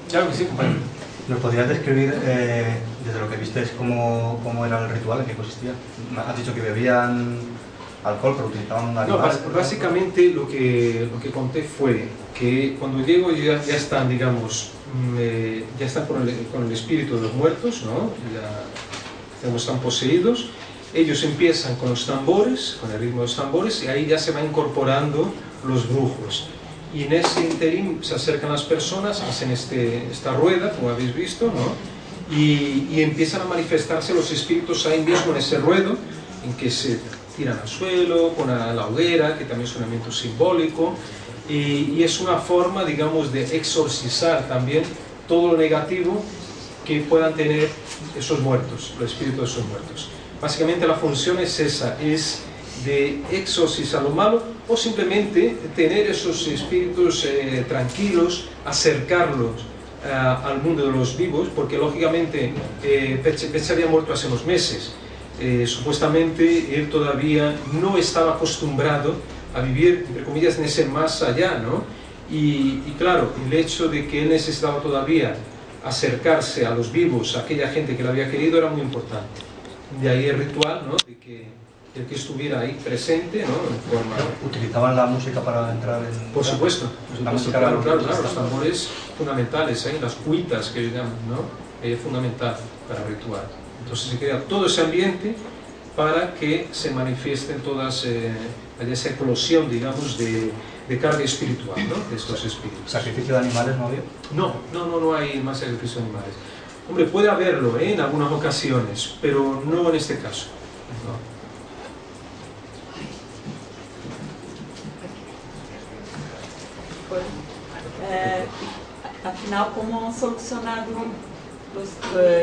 Claro que sí, compañero. ¿Nos podrías describir desde lo que viste cómo era el ritual, en qué consistía? Has dicho que bebían alcohol, pero utilizaban un animal. No, básicamente lo que conté fue que cuando llego ya están, digamos, ya están con el espíritu de los muertos, ¿no? Ya están poseídos. Ellos empiezan con los tambores, con el ritmo de los tambores, y ahí ya se va incorporando los brujos. Y en ese interín se acercan las personas, hacen esta rueda, como habéis visto, ¿no? Y empiezan a manifestarse los espíritus ahí mismo en ese ruedo, en que se tiran al suelo, con la hoguera, que también es un elemento simbólico, y es una forma, digamos, de exorcizar también todo lo negativo que puedan tener esos muertos, los espíritus de esos muertos. Básicamente la función es esa, es de exorcizar lo malo o simplemente tener esos espíritus tranquilos, acercarlos al mundo de los vivos, porque lógicamente Peche había muerto hace unos meses. Supuestamente él todavía no estaba acostumbrado a vivir, entre comillas, en ese más allá, ¿no? Y claro, el hecho de que él necesitaba todavía acercarse a los vivos, a aquella gente que le había querido, era muy importante. De ahí el ritual, ¿no? De que el que estuviera ahí presente, ¿no? En forma... ¿Utilizaban la música para entrar en...? Por supuesto, claro, los tambores fundamentales, las cuitas que llaman, ¿no? Es fundamental para el ritual. Entonces se crea todo ese ambiente para que se manifiesten todas, haya esa eclosión, digamos, de carga espiritual, ¿no? De estos espíritus. ¿Sacrificio de animales no había? No hay más sacrificio de animales. Hombre, puede haberlo en algunas ocasiones, pero no en este caso. No. Al final, ¿cómo han solucionado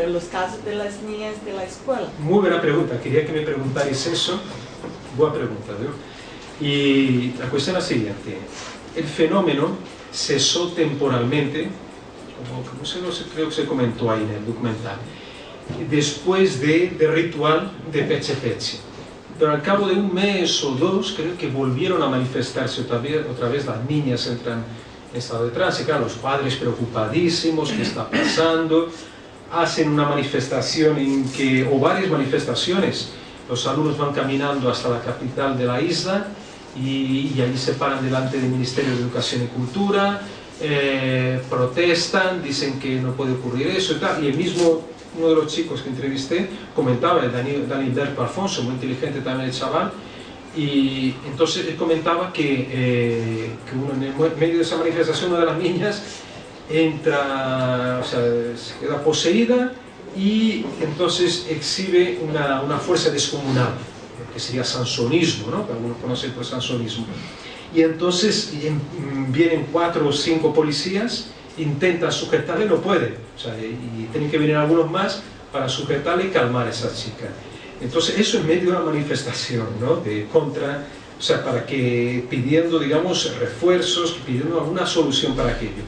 los casos de las niñas de la escuela? Muy buena pregunta, quería que me preguntarais eso. Buena pregunta, ¿no? Y la cuestión es la siguiente: el fenómeno cesó temporalmente, creo que se comentó ahí en el documental, después del ritual de Peche Peche. Pero al cabo de un mes o dos, creo que volvieron a manifestarse otra vez las niñas entran en estado de trance, claro, los padres preocupadísimos, ¿qué está pasando? Hacen una manifestación o varias manifestaciones, los alumnos van caminando hasta la capital de la isla y allí se paran delante del Ministerio de Educación y Cultura, protestan, dicen que no puede ocurrir eso y tal, y el mismo, uno de los chicos que entrevisté comentaba, Daniel Alfonso, muy inteligente también el chaval, y entonces él comentaba que uno, en el medio de esa manifestación, una de las niñas entra, o sea, se queda poseída y entonces exhibe una fuerza descomunal, que sería sansonismo, ¿no? Que algunos conocen por sansonismo. Y entonces vienen 4 o 5 policías, intentan sujetarle, no pueden, o sea, y tienen que venir algunos más para sujetarle y calmar a esa chica. Entonces eso en medio de una manifestación, ¿no? O sea, para que pidiendo, digamos, refuerzos, pidiendo alguna solución para aquello.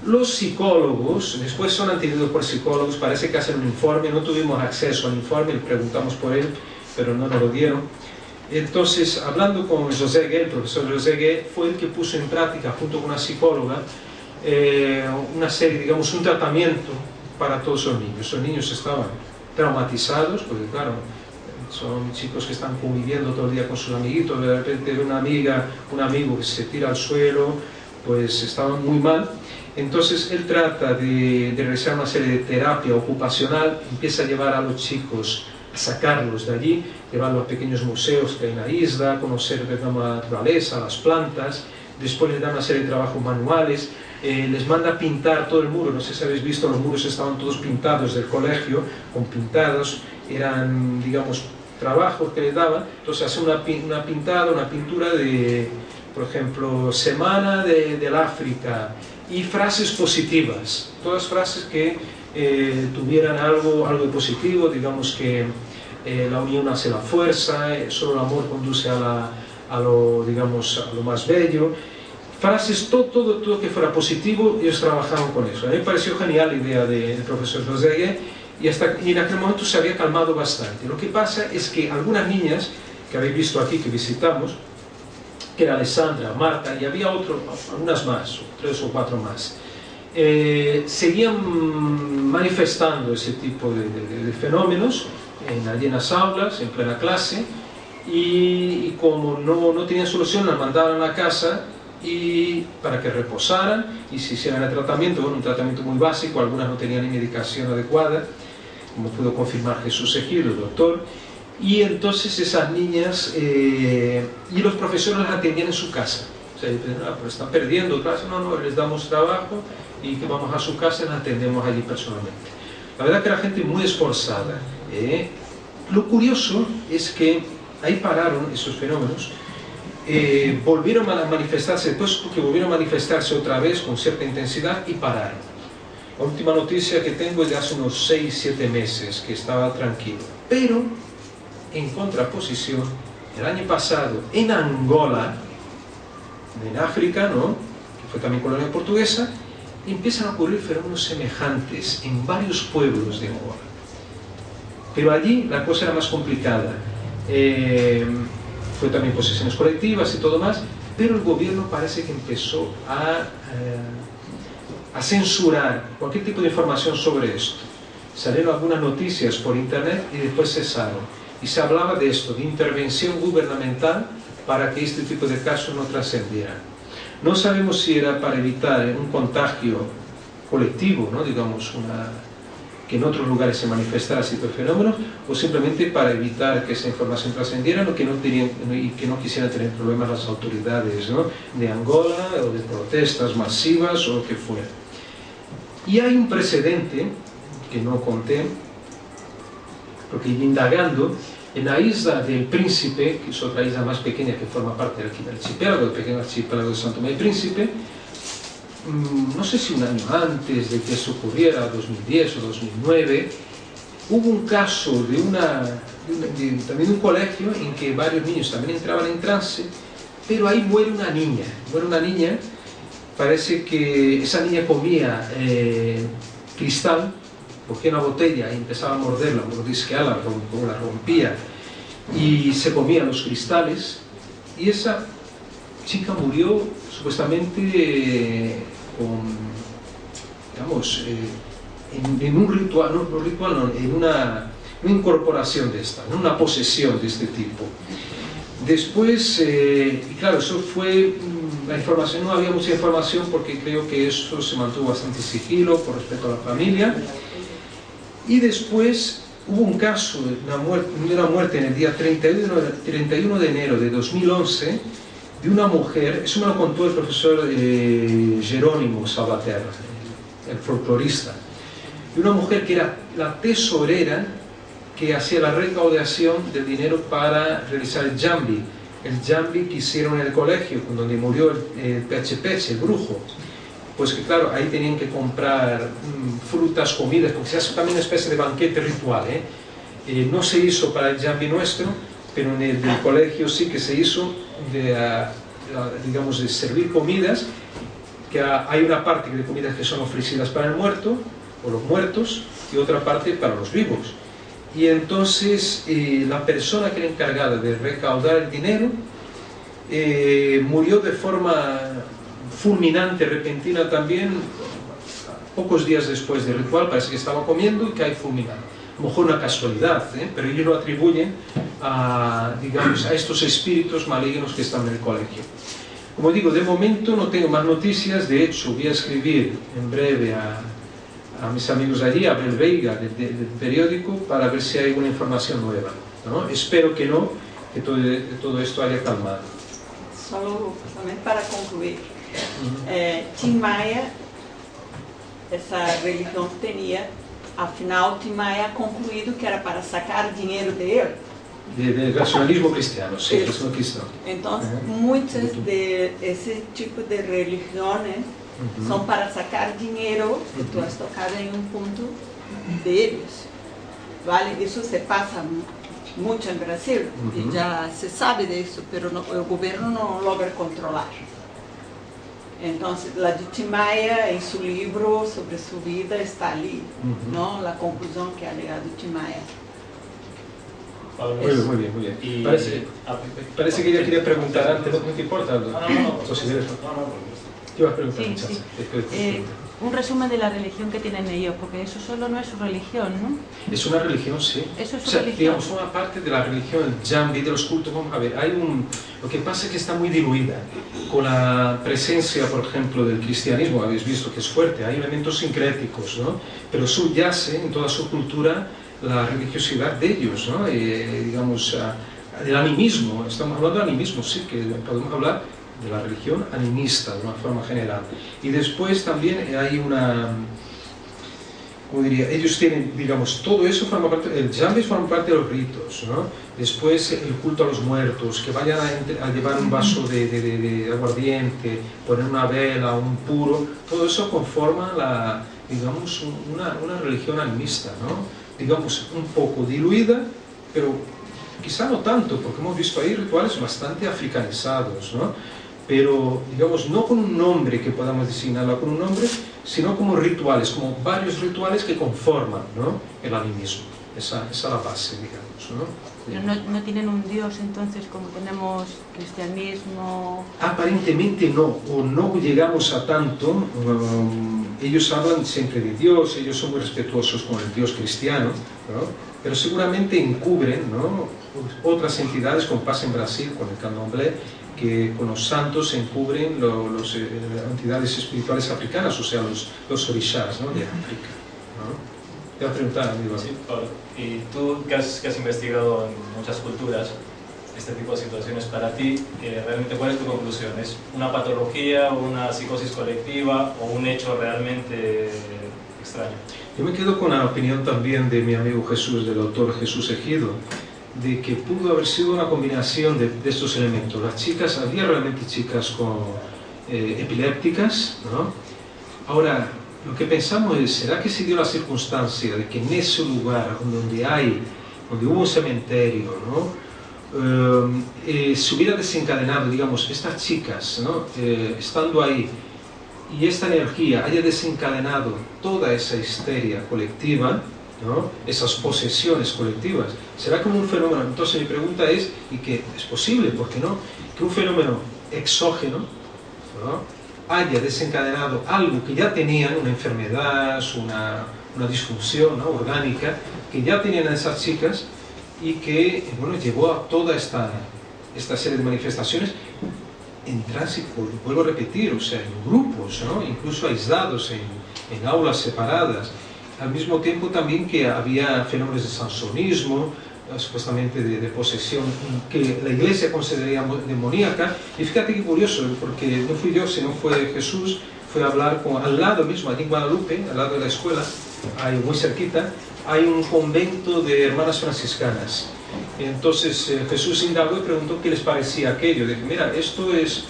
Los psicólogos, después son atendidos por psicólogos, parece que hacen un informe, no tuvimos acceso al informe, le preguntamos por él, pero no nos lo dieron. Entonces, hablando con José Gué, el profesor José Gué, fue el que puso en práctica, junto con una psicóloga, una serie, digamos, un tratamiento para todos los niños. Los niños estaban traumatizados, porque claro, son chicos que están conviviendo todo el día con sus amiguitos, de repente ve una amiga, un amigo que se tira al suelo, pues estaban muy mal. Entonces él trata de realizar una serie de terapia ocupacional, empieza a llevar a los chicos, a sacarlos de allí, llevarlos a pequeños museos que hay en la isla, conocer de la naturaleza, las plantas, después les da una serie de trabajos manuales, les manda pintar todo el muro. No sé si habéis visto, los muros estaban todos pintados del colegio, con pintados, eran, digamos, trabajos que les daban. Entonces hace una pintura de, por ejemplo, Semana del África, y frases positivas, todas frases que tuvieran algo de positivo, digamos que la unión hace la fuerza, solo el amor conduce a lo más bello, frases, todo que fuera positivo. Ellos trabajaban con eso. A mí me pareció genial la idea del profesor Rodríguez, y en aquel momento se había calmado bastante. Lo que pasa es que algunas niñas que habéis visto aquí, que visitamos, que era Alessandra, Marta, y había algunas más, 3 o 4 más, seguían manifestando ese tipo de fenómenos allí en las aulas, en plena clase, y como no tenían solución, las mandaban a casa para que reposaran y se hicieran el tratamiento. Bueno, un tratamiento muy básico, algunas no tenían ni medicación adecuada, como pudo confirmar Jesús Ejido, el doctor. Y entonces esas niñas y los profesores las atendían en su casa. O sea, pues están perdiendo clase, no, les damos trabajo y que vamos a su casa y las atendemos allí personalmente. La verdad que era gente muy esforzada. Lo curioso es que ahí pararon esos fenómenos, volvieron a manifestarse, después que volvieron a manifestarse otra vez con cierta intensidad, y pararon. La última noticia que tengo es de hace unos 6-7 meses, que estaba tranquilo. Pero en contraposición, el año pasado en Angola, en África, ¿no?, que fue también colonia portuguesa, empiezan a ocurrir fenómenos semejantes en varios pueblos de Angola. Pero allí la cosa era más complicada. Fue también posesiones colectivas y todo más, pero el gobierno parece que empezó a censurar cualquier tipo de información sobre esto. Salieron algunas noticias por internet y después cesaron. Y se hablaba de esto, de intervención gubernamental para que este tipo de casos no trascendieran. No sabemos si era para evitar un contagio colectivo, ¿no?, digamos, que en otros lugares se manifestara ese tipo de fenómenos, o simplemente para evitar que esa información trascendiera y que no quisieran tener problemas las autoridades, ¿no?, de Angola, o de protestas masivas o lo que fuera. Y hay un precedente que no conté, porque indagando en la isla del Príncipe, que es otra isla más pequeña que forma parte del archipiélago, el pequeño archipiélago de Santo Tomé y Príncipe, no sé si un año antes de que eso ocurriera, 2010 o 2009, hubo un caso también de un colegio en que varios niños también entraban en trance, pero ahí muere una niña, parece que esa niña comía cristal, cogía una botella y empezaba a morderla, mordisquearla, la rompía y se comía los cristales, y esa chica murió supuestamente en un ritual, en una incorporación de esta, en una posesión de este tipo. Después, y claro, eso fue la información, no había mucha información porque creo que eso se mantuvo bastante sigilo por respeto a la familia. Y después hubo un caso de una muerte en el día 31 de enero de 2011 de una mujer, eso me lo contó el profesor Jerónimo Salvaterra, el folclorista, de una mujer que era la tesorera que hacía la recaudación del dinero para realizar el jambi que hicieron en el colegio, donde murió el Peche, el brujo. Pues que claro, ahí tenían que comprar frutas, comidas, porque se hace también una especie de banquete ritual, no se hizo para el jambi nuestro, pero en el del colegio sí que se hizo, digamos, de servir comidas, que hay una parte de comidas que son ofrecidas para el muerto, o los muertos, y otra parte para los vivos. Y entonces la persona que era encargada de recaudar el dinero murió de forma fulminante, repentina también, pocos días después del ritual, parece que estaba comiendo y cae fulminado. a lo mejor una casualidad, pero ellos lo atribuyen a, digamos, a estos espíritus malignos que están en el colegio. Como digo, de momento no tengo más noticias. De hecho voy a escribir en breve a mis amigos allí, a Abel Veiga del periódico, para ver si hay alguna información nueva, ¿no? Espero que no, que todo esto haya calmado. Solo para concluir, Tim Maia, essa religião que tinha, afinal Tim Maia ha concluído que era para sacar dinheiro de él. Del racionalismo cristiano, sí, el racionalismo cristiano. Entonces, muchas de ese tipo de religiones son para sacar dinero, que tú has tocado en un punto de ellos, ¿vale? Eso se pasa mucho en Brasil, y ya se sabe de eso, pero no, el gobierno no logra controlar. Entonces, la de Tim Maia, en su libro sobre su vida, está allí, ¿no? La conclusión que ha llegado Tim Maia. Muy bien, muy bien. Y parece que ella quería preguntar antes, ¿no te importa? No. ¿Qué ibas a preguntar, sí. Un resumen de la religión que tienen ellos, porque eso solo no es su religión, ¿no? Es una religión, sí. Eso es su religión. Digamos, forma parte de la religión, el Jambi, de los cultos. Vamos a ver, lo que pasa es que está muy diluida con la presencia, por ejemplo, del cristianismo. Habéis visto que es fuerte, hay elementos sincréticos, ¿no? Pero subyace en toda su cultura la religiosidad de ellos, ¿no? Digamos, del animismo. Estamos hablando de animismo, sí, que podemos hablar de la religión animista de una forma general. Y después también hay ¿cómo diría? Ellos tienen, digamos, todo eso forma parte, el Jambi forma parte de los ritos, ¿no? Después el culto a los muertos, que vayan a llevar un vaso de aguardiente, poner una vela, un puro, todo eso conforma digamos, una religión animista, ¿no? Digamos, un poco diluida, pero quizá no tanto, porque hemos visto ahí rituales bastante africanizados, ¿no? Pero, digamos, no con un nombre que podamos designarlo con un nombre, sino como rituales, como varios rituales que conforman, ¿no? El animismo. Esa es la base, digamos, ¿no? Pero no tienen un Dios, entonces, como tenemos cristianismo. Aparentemente no, o no llegamos a tanto. Ellos hablan siempre de Dios, ellos son muy respetuosos con el Dios cristiano, ¿no? Pero seguramente encubren, ¿no? Otras entidades, como pasa en Brasil con el candomblé, que con los santos encubren las entidades espirituales africanas, o sea, los orishas, ¿no? De África, ¿no? Te voy a preguntar, amigo. Sí, Pablo. Y tú que has investigado en muchas culturas este tipo de situaciones, para ti, realmente, ¿cuál es tu conclusión? ¿Es una patología, una psicosis colectiva o un hecho realmente extraño? Yo me quedo con la opinión también de mi amigo Jesús, del autor Jesús Ejido, de que pudo haber sido una combinación de estos elementos. Las chicas, había realmente chicas epilépticas, ¿no? Ahora, lo que pensamos es, ¿será que se dio la circunstancia de que en ese lugar donde hubo un cementerio, ¿no? Se hubiera desencadenado, digamos, estas chicas, ¿no? Estando ahí, y esta energía haya desencadenado toda esa histeria colectiva, ¿no? Esas posesiones colectivas? ¿Será como un fenómeno? Entonces mi pregunta es, y que es posible, ¿por qué no?, que un fenómeno exógeno, ¿no?, haya desencadenado algo que ya tenían, una enfermedad, una disfunción, ¿no?, orgánica, que ya tenían esas chicas, y que, bueno, llevó a toda esta serie de manifestaciones en tránsito, vuelvo a repetir, o sea, en grupos, ¿no?, incluso aislados, en aulas separadas. Al mismo tiempo también que había fenómenos de sansonismo, supuestamente de posesión, que la Iglesia consideraría demoníaca. Y fíjate qué curioso, porque no fui yo, sino fue Jesús, fue a hablar al lado mismo, allí en Guadalupe, al lado de la escuela, ahí muy cerquita, hay un convento de hermanas franciscanas. Entonces Jesús indagó y preguntó qué les parecía aquello. Dije, mira, esto es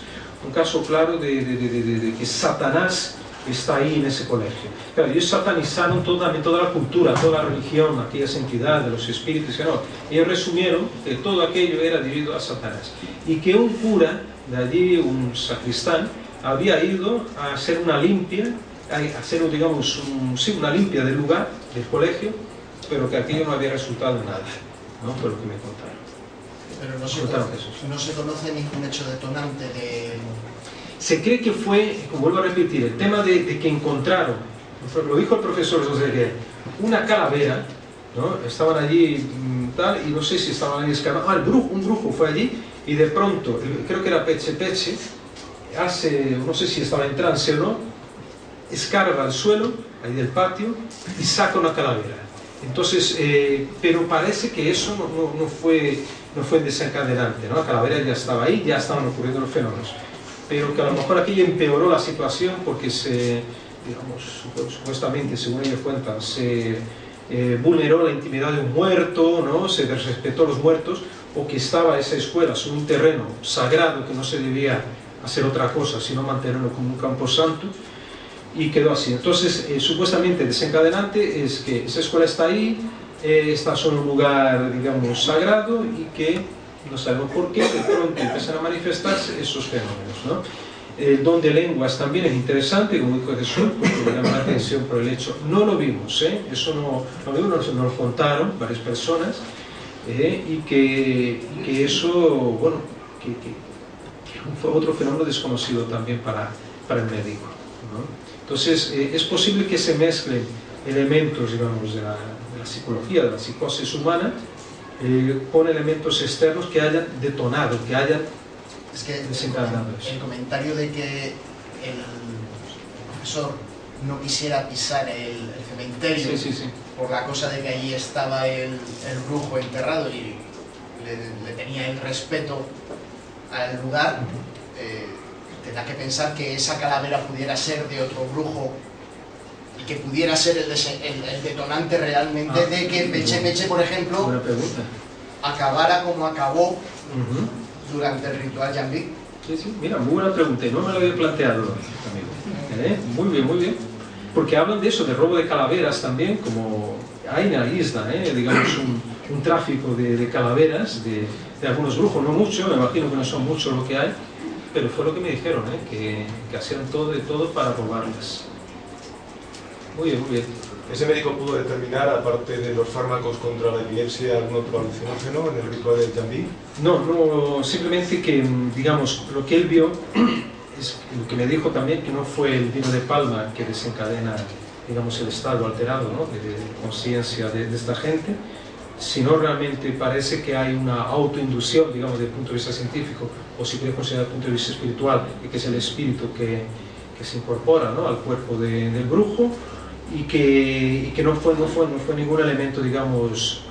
un caso claro de que Satanás está ahí en ese colegio. Claro, ellos satanizaron toda la cultura, toda la religión, aquellas entidades, los espíritus, que no. Ellos resumieron que todo aquello era debido a Satanás. Y que un cura de allí, un sacristán, había ido a hacer una limpia, a hacer, digamos, una limpia del lugar, del colegio, pero que aquello no había resultado en nada, ¿no? Fue lo que me contaron. Pero no se conoce ningún hecho detonante de... Se cree que fue, como vuelvo a repetir, el tema de que encontraron, lo dijo el profesor José Guerra, una calavera ¿no? Estaban allí tal, y no sé si estaban allí escarbando. Un brujo fue allí y de pronto, creo que era Peche, hace, no sé si estaba en trance o no, escarba el suelo ahí del patio y saca una calavera. Entonces, pero parece que eso no fue desencadenante, ¿no? La calavera ya estaba ahí, ya estaban ocurriendo los fenómenos, pero que a lo mejor aquello empeoró la situación porque supuestamente, según ellos cuentan, se vulneró la intimidad de un muerto, ¿no? Se desrespetó a los muertos, o que estaba esa escuela sobre un terreno sagrado que no se debía hacer otra cosa sino mantenerlo como un camposanto, y quedó así. Entonces, supuestamente desencadenante es que esa escuela está ahí, está solo en un lugar, digamos, sagrado, y que no sabemos por qué de pronto empiezan a manifestarse esos fenómenos, ¿no? El don de lenguas también es interesante, como dijo Jesús, porque me llama la atención por el hecho, no lo vimos, eso no lo vimos, nos lo contaron varias personas, y que eso, bueno, que fue otro fenómeno desconocido también para el médico, ¿no? Entonces, es posible que se mezclen elementos, digamos, de la psicología, de la psicosis humana, con elementos externos que hayan detonado, que hayan desencadenado eso. El comentario de que el profesor no quisiera pisar el cementerio por la cosa de que allí estaba el brujo enterrado y le tenía el respeto al lugar, te da que pensar que esa calavera pudiera ser de otro brujo y que pudiera ser el detonante realmente de que Peche, por ejemplo, acabara como acabó durante el ritual Jambi. Sí, mira, muy buena pregunta, y no me lo había planteado, amigo. Muy bien, porque hablan de eso, de robo de calaveras también, como hay en la isla, digamos, un tráfico de calaveras de algunos brujos, no mucho, me imagino que no son muchos lo que hay, pero fue lo que me dijeron, que hacían todo de todo para robarlas. Muy bien. ¿Ese médico pudo determinar, aparte de los fármacos contra la epilepsia, algún otro alucinógeno en el ritual del Jambi? No, simplemente que, digamos, lo que él vio, es lo que me dijo también, que no fue el vino de palma que desencadena, digamos, el estado alterado, ¿no?, de conciencia de esta gente, sino realmente parece que hay una autoinducción, digamos, desde el punto de vista científico, o si quiere considerar desde el punto de vista espiritual, y que es el espíritu que se incorpora, ¿no?, al cuerpo del brujo, y que no fue ningún elemento, digamos,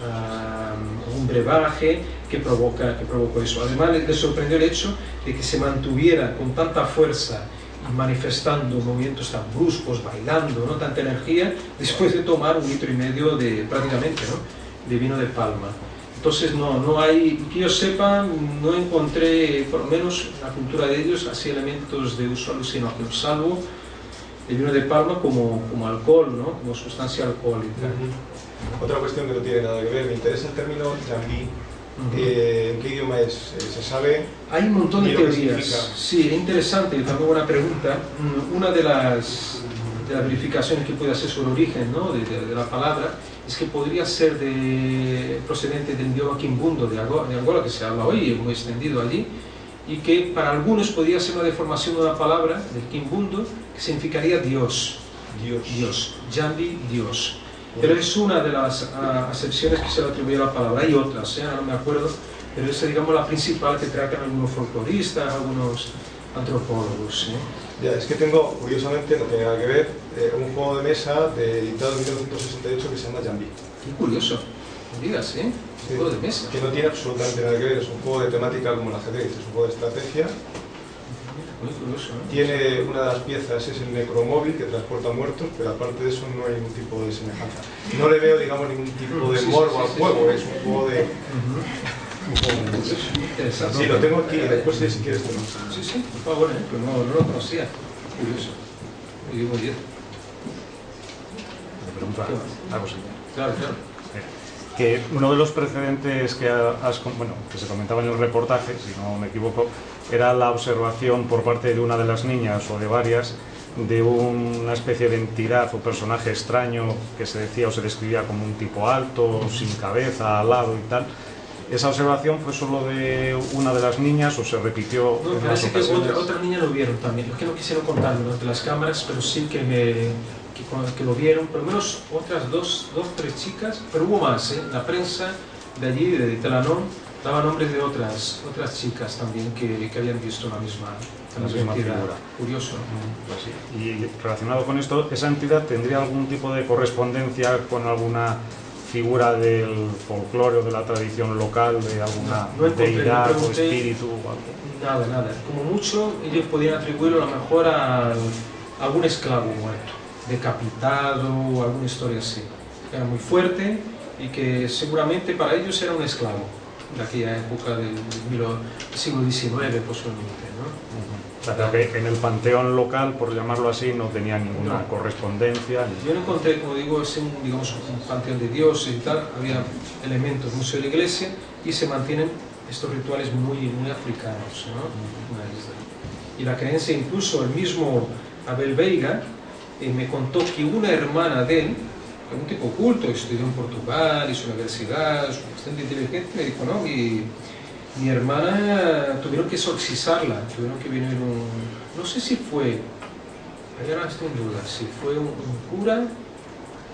un brebaje que provocó eso. Además, le sorprendió el hecho de que se mantuviera con tanta fuerza y manifestando movimientos tan bruscos, bailando, ¿no?, tanta energía, después de tomar 1,5 litros prácticamente, ¿no?, de vino de palma. Entonces, no hay, que yo sepa, no encontré, por lo menos en la cultura de ellos, así elementos de uso alucinógeno, salvo el vino de palma como alcohol, ¿no?, como sustancia alcohólica. Otra cuestión que no tiene nada que ver, me interesa el término Jambi. ¿En qué idioma es? ¿Se sabe? Hay un montón de teorías. Sí, es interesante, también buena pregunta. Una de las verificaciones que puede hacer sobre el origen, ¿no?, de la palabra, es que podría ser procedente del idioma quimbundo de Angola, que se habla hoy, muy extendido allí, y que para algunos podría ser una deformación de una palabra del quimbundo que significaría Dios. Jambi, Dios. Pero es una de las acepciones que se le atribuye a la palabra. Hay otras, no me acuerdo, pero esa, digamos, la principal que tratan algunos folcloristas, algunos antropólogos. Ya, es que tengo, curiosamente, no tiene nada que ver, un juego de mesa editado en 1968 que se llama Jambi. Qué curioso, me digas, un juego de mesa. Que no tiene absolutamente nada que ver, es un juego de temática como el ajedrez, es un juego de estrategia. Muy curioso, Tiene una de las piezas, es el necromóvil que transporta muertos, pero aparte de eso no hay ningún tipo de semejanza. No le veo, digamos, ningún tipo de morbo al juego, es un juego de... Interesante. Sí, lo tengo aquí, después si quieres te lo... Sí, por favor, pues no lo conocía. Curioso. Muy bien. Me pregunto algo así. Claro. Que uno de los precedentes que se comentaba en el reportaje, si no me equivoco, era la observación por parte de una de las niñas o de varias de una especie de entidad o personaje extraño que se decía o se describía como un tipo alto, sin cabeza, alado y tal. ¿Esa observación fue solo de una de las niñas o se repitió No, en las parece que ocasiones? otra niña lo vieron también. Es que no quisieron contarlo durante las cámaras, pero sí que lo vieron, por lo menos otras dos, tres chicas, pero hubo más, ¿eh? La prensa de allí, de Telanón, daba nombres de otras chicas también que habían visto la misma figura. Curioso, ¿no? Pues sí. Y relacionado con esto, ¿esa entidad tendría algún tipo de correspondencia con alguna figura del folclore o de la tradición local, de alguna deidad o espíritu o algo? Nada. Como mucho, ellos podían atribuirlo a lo mejor a algún esclavo muerto, decapitado o alguna historia así. Era muy fuerte y que seguramente para ellos era un esclavo de aquella época del siglo XIX posiblemente, ¿no? O sea, que en el panteón local, por llamarlo así, no tenía ninguna correspondencia. Yo no encontré, como digo, es un panteón de dioses y tal, había elementos mucho de la iglesia y se mantienen estos rituales muy africanos, ¿no? Y la creencia, incluso el mismo Abel Veiga me contó que una hermana de él, un tipo culto, estudió en Portugal, hizo universidad, es bastante inteligente, me dijo, no, mi hermana tuvieron que exorcizarla, tuvieron que venir no sé si fue, ahora estoy en duda, si fue un cura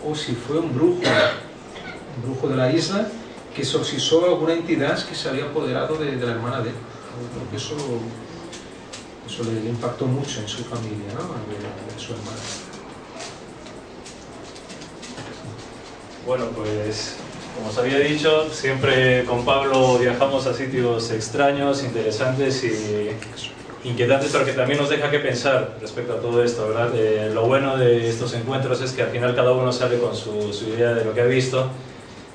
o si fue un brujo de la isla que exorcizó a alguna entidad que se había apoderado de la hermana de él. Creo que eso le impactó mucho en su familia, ¿no? A su hermana. Bueno, pues como os había dicho, siempre con Pablo viajamos a sitios extraños, interesantes y inquietantes, pero que también nos deja que pensar respecto a todo esto, ¿verdad? Lo bueno de estos encuentros es que al final cada uno sale con su idea de lo que ha visto,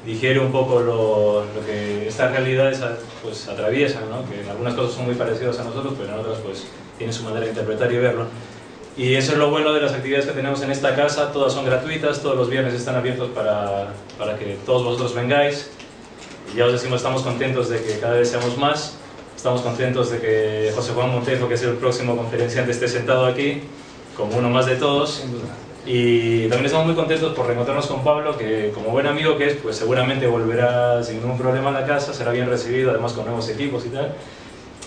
digiere un poco lo que estas realidades pues atraviesan, ¿no? Que en algunas cosas son muy parecidas a nosotros, pero en otras pues tienen su manera de interpretar y verlo. Y eso es lo bueno de las actividades que tenemos en esta casa, todas son gratuitas, todos los viernes están abiertos para que todos vosotros vengáis. Y ya os decimos, estamos contentos de que cada vez seamos más, estamos contentos de que José Juan Montejo, que es el próximo conferenciante, esté sentado aquí, como uno más de todos. Y también estamos muy contentos por reencontrarnos con Pablo, que como buen amigo que es, pues seguramente volverá sin ningún problema a la casa, será bien recibido, además con nuevos equipos y tal.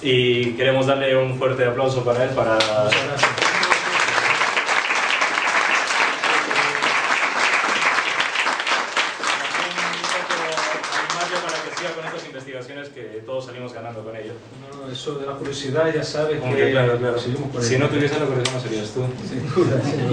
Y queremos darle un fuerte aplauso para él, para... investigaciones que todos salimos ganando con ello. No, eso de la curiosidad ya sabes que claro. Si no tuviese la curiosidad no serías tú.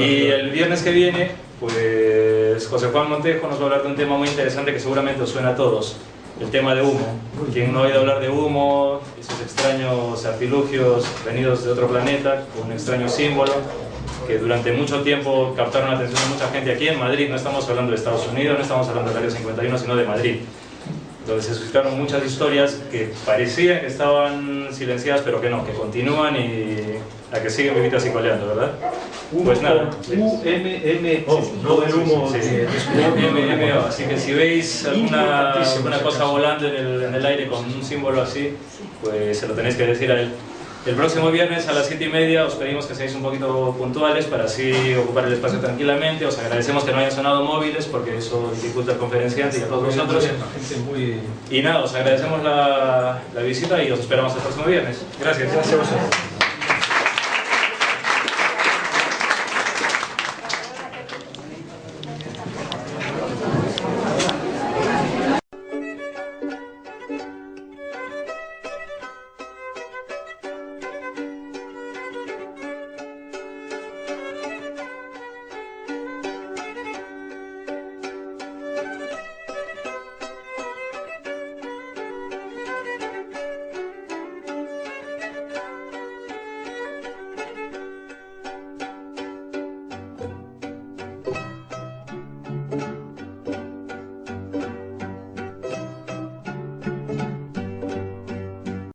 Y el viernes que viene, pues José Juan Montejo nos va a hablar de un tema muy interesante que seguramente os suena a todos, el tema de humo. Quien no ha oído hablar de humo, esos extraños artilugios venidos de otro planeta, con un extraño símbolo, que durante mucho tiempo captaron la atención de mucha gente aquí en Madrid. No estamos hablando de Estados Unidos, no estamos hablando del Área 51, sino de Madrid, donde se suscitaron muchas historias que parecían que estaban silenciadas, pero que no, que continúan y a que siguen vivitas y coleando, ¿verdad? Pues nada. UMMO, no el humo. UMMO, así que si veis alguna cosa volando en el aire con un símbolo así, pues se lo tenéis que decir a él. El próximo viernes a las 7:30 os pedimos que seáis un poquito puntuales para así ocupar el espacio tranquilamente. Os agradecemos que no hayan sonado móviles porque eso dificulta al conferenciante y a todos vosotros. Y nada, os agradecemos la visita y os esperamos el próximo viernes. Gracias. Gracias a vosotros.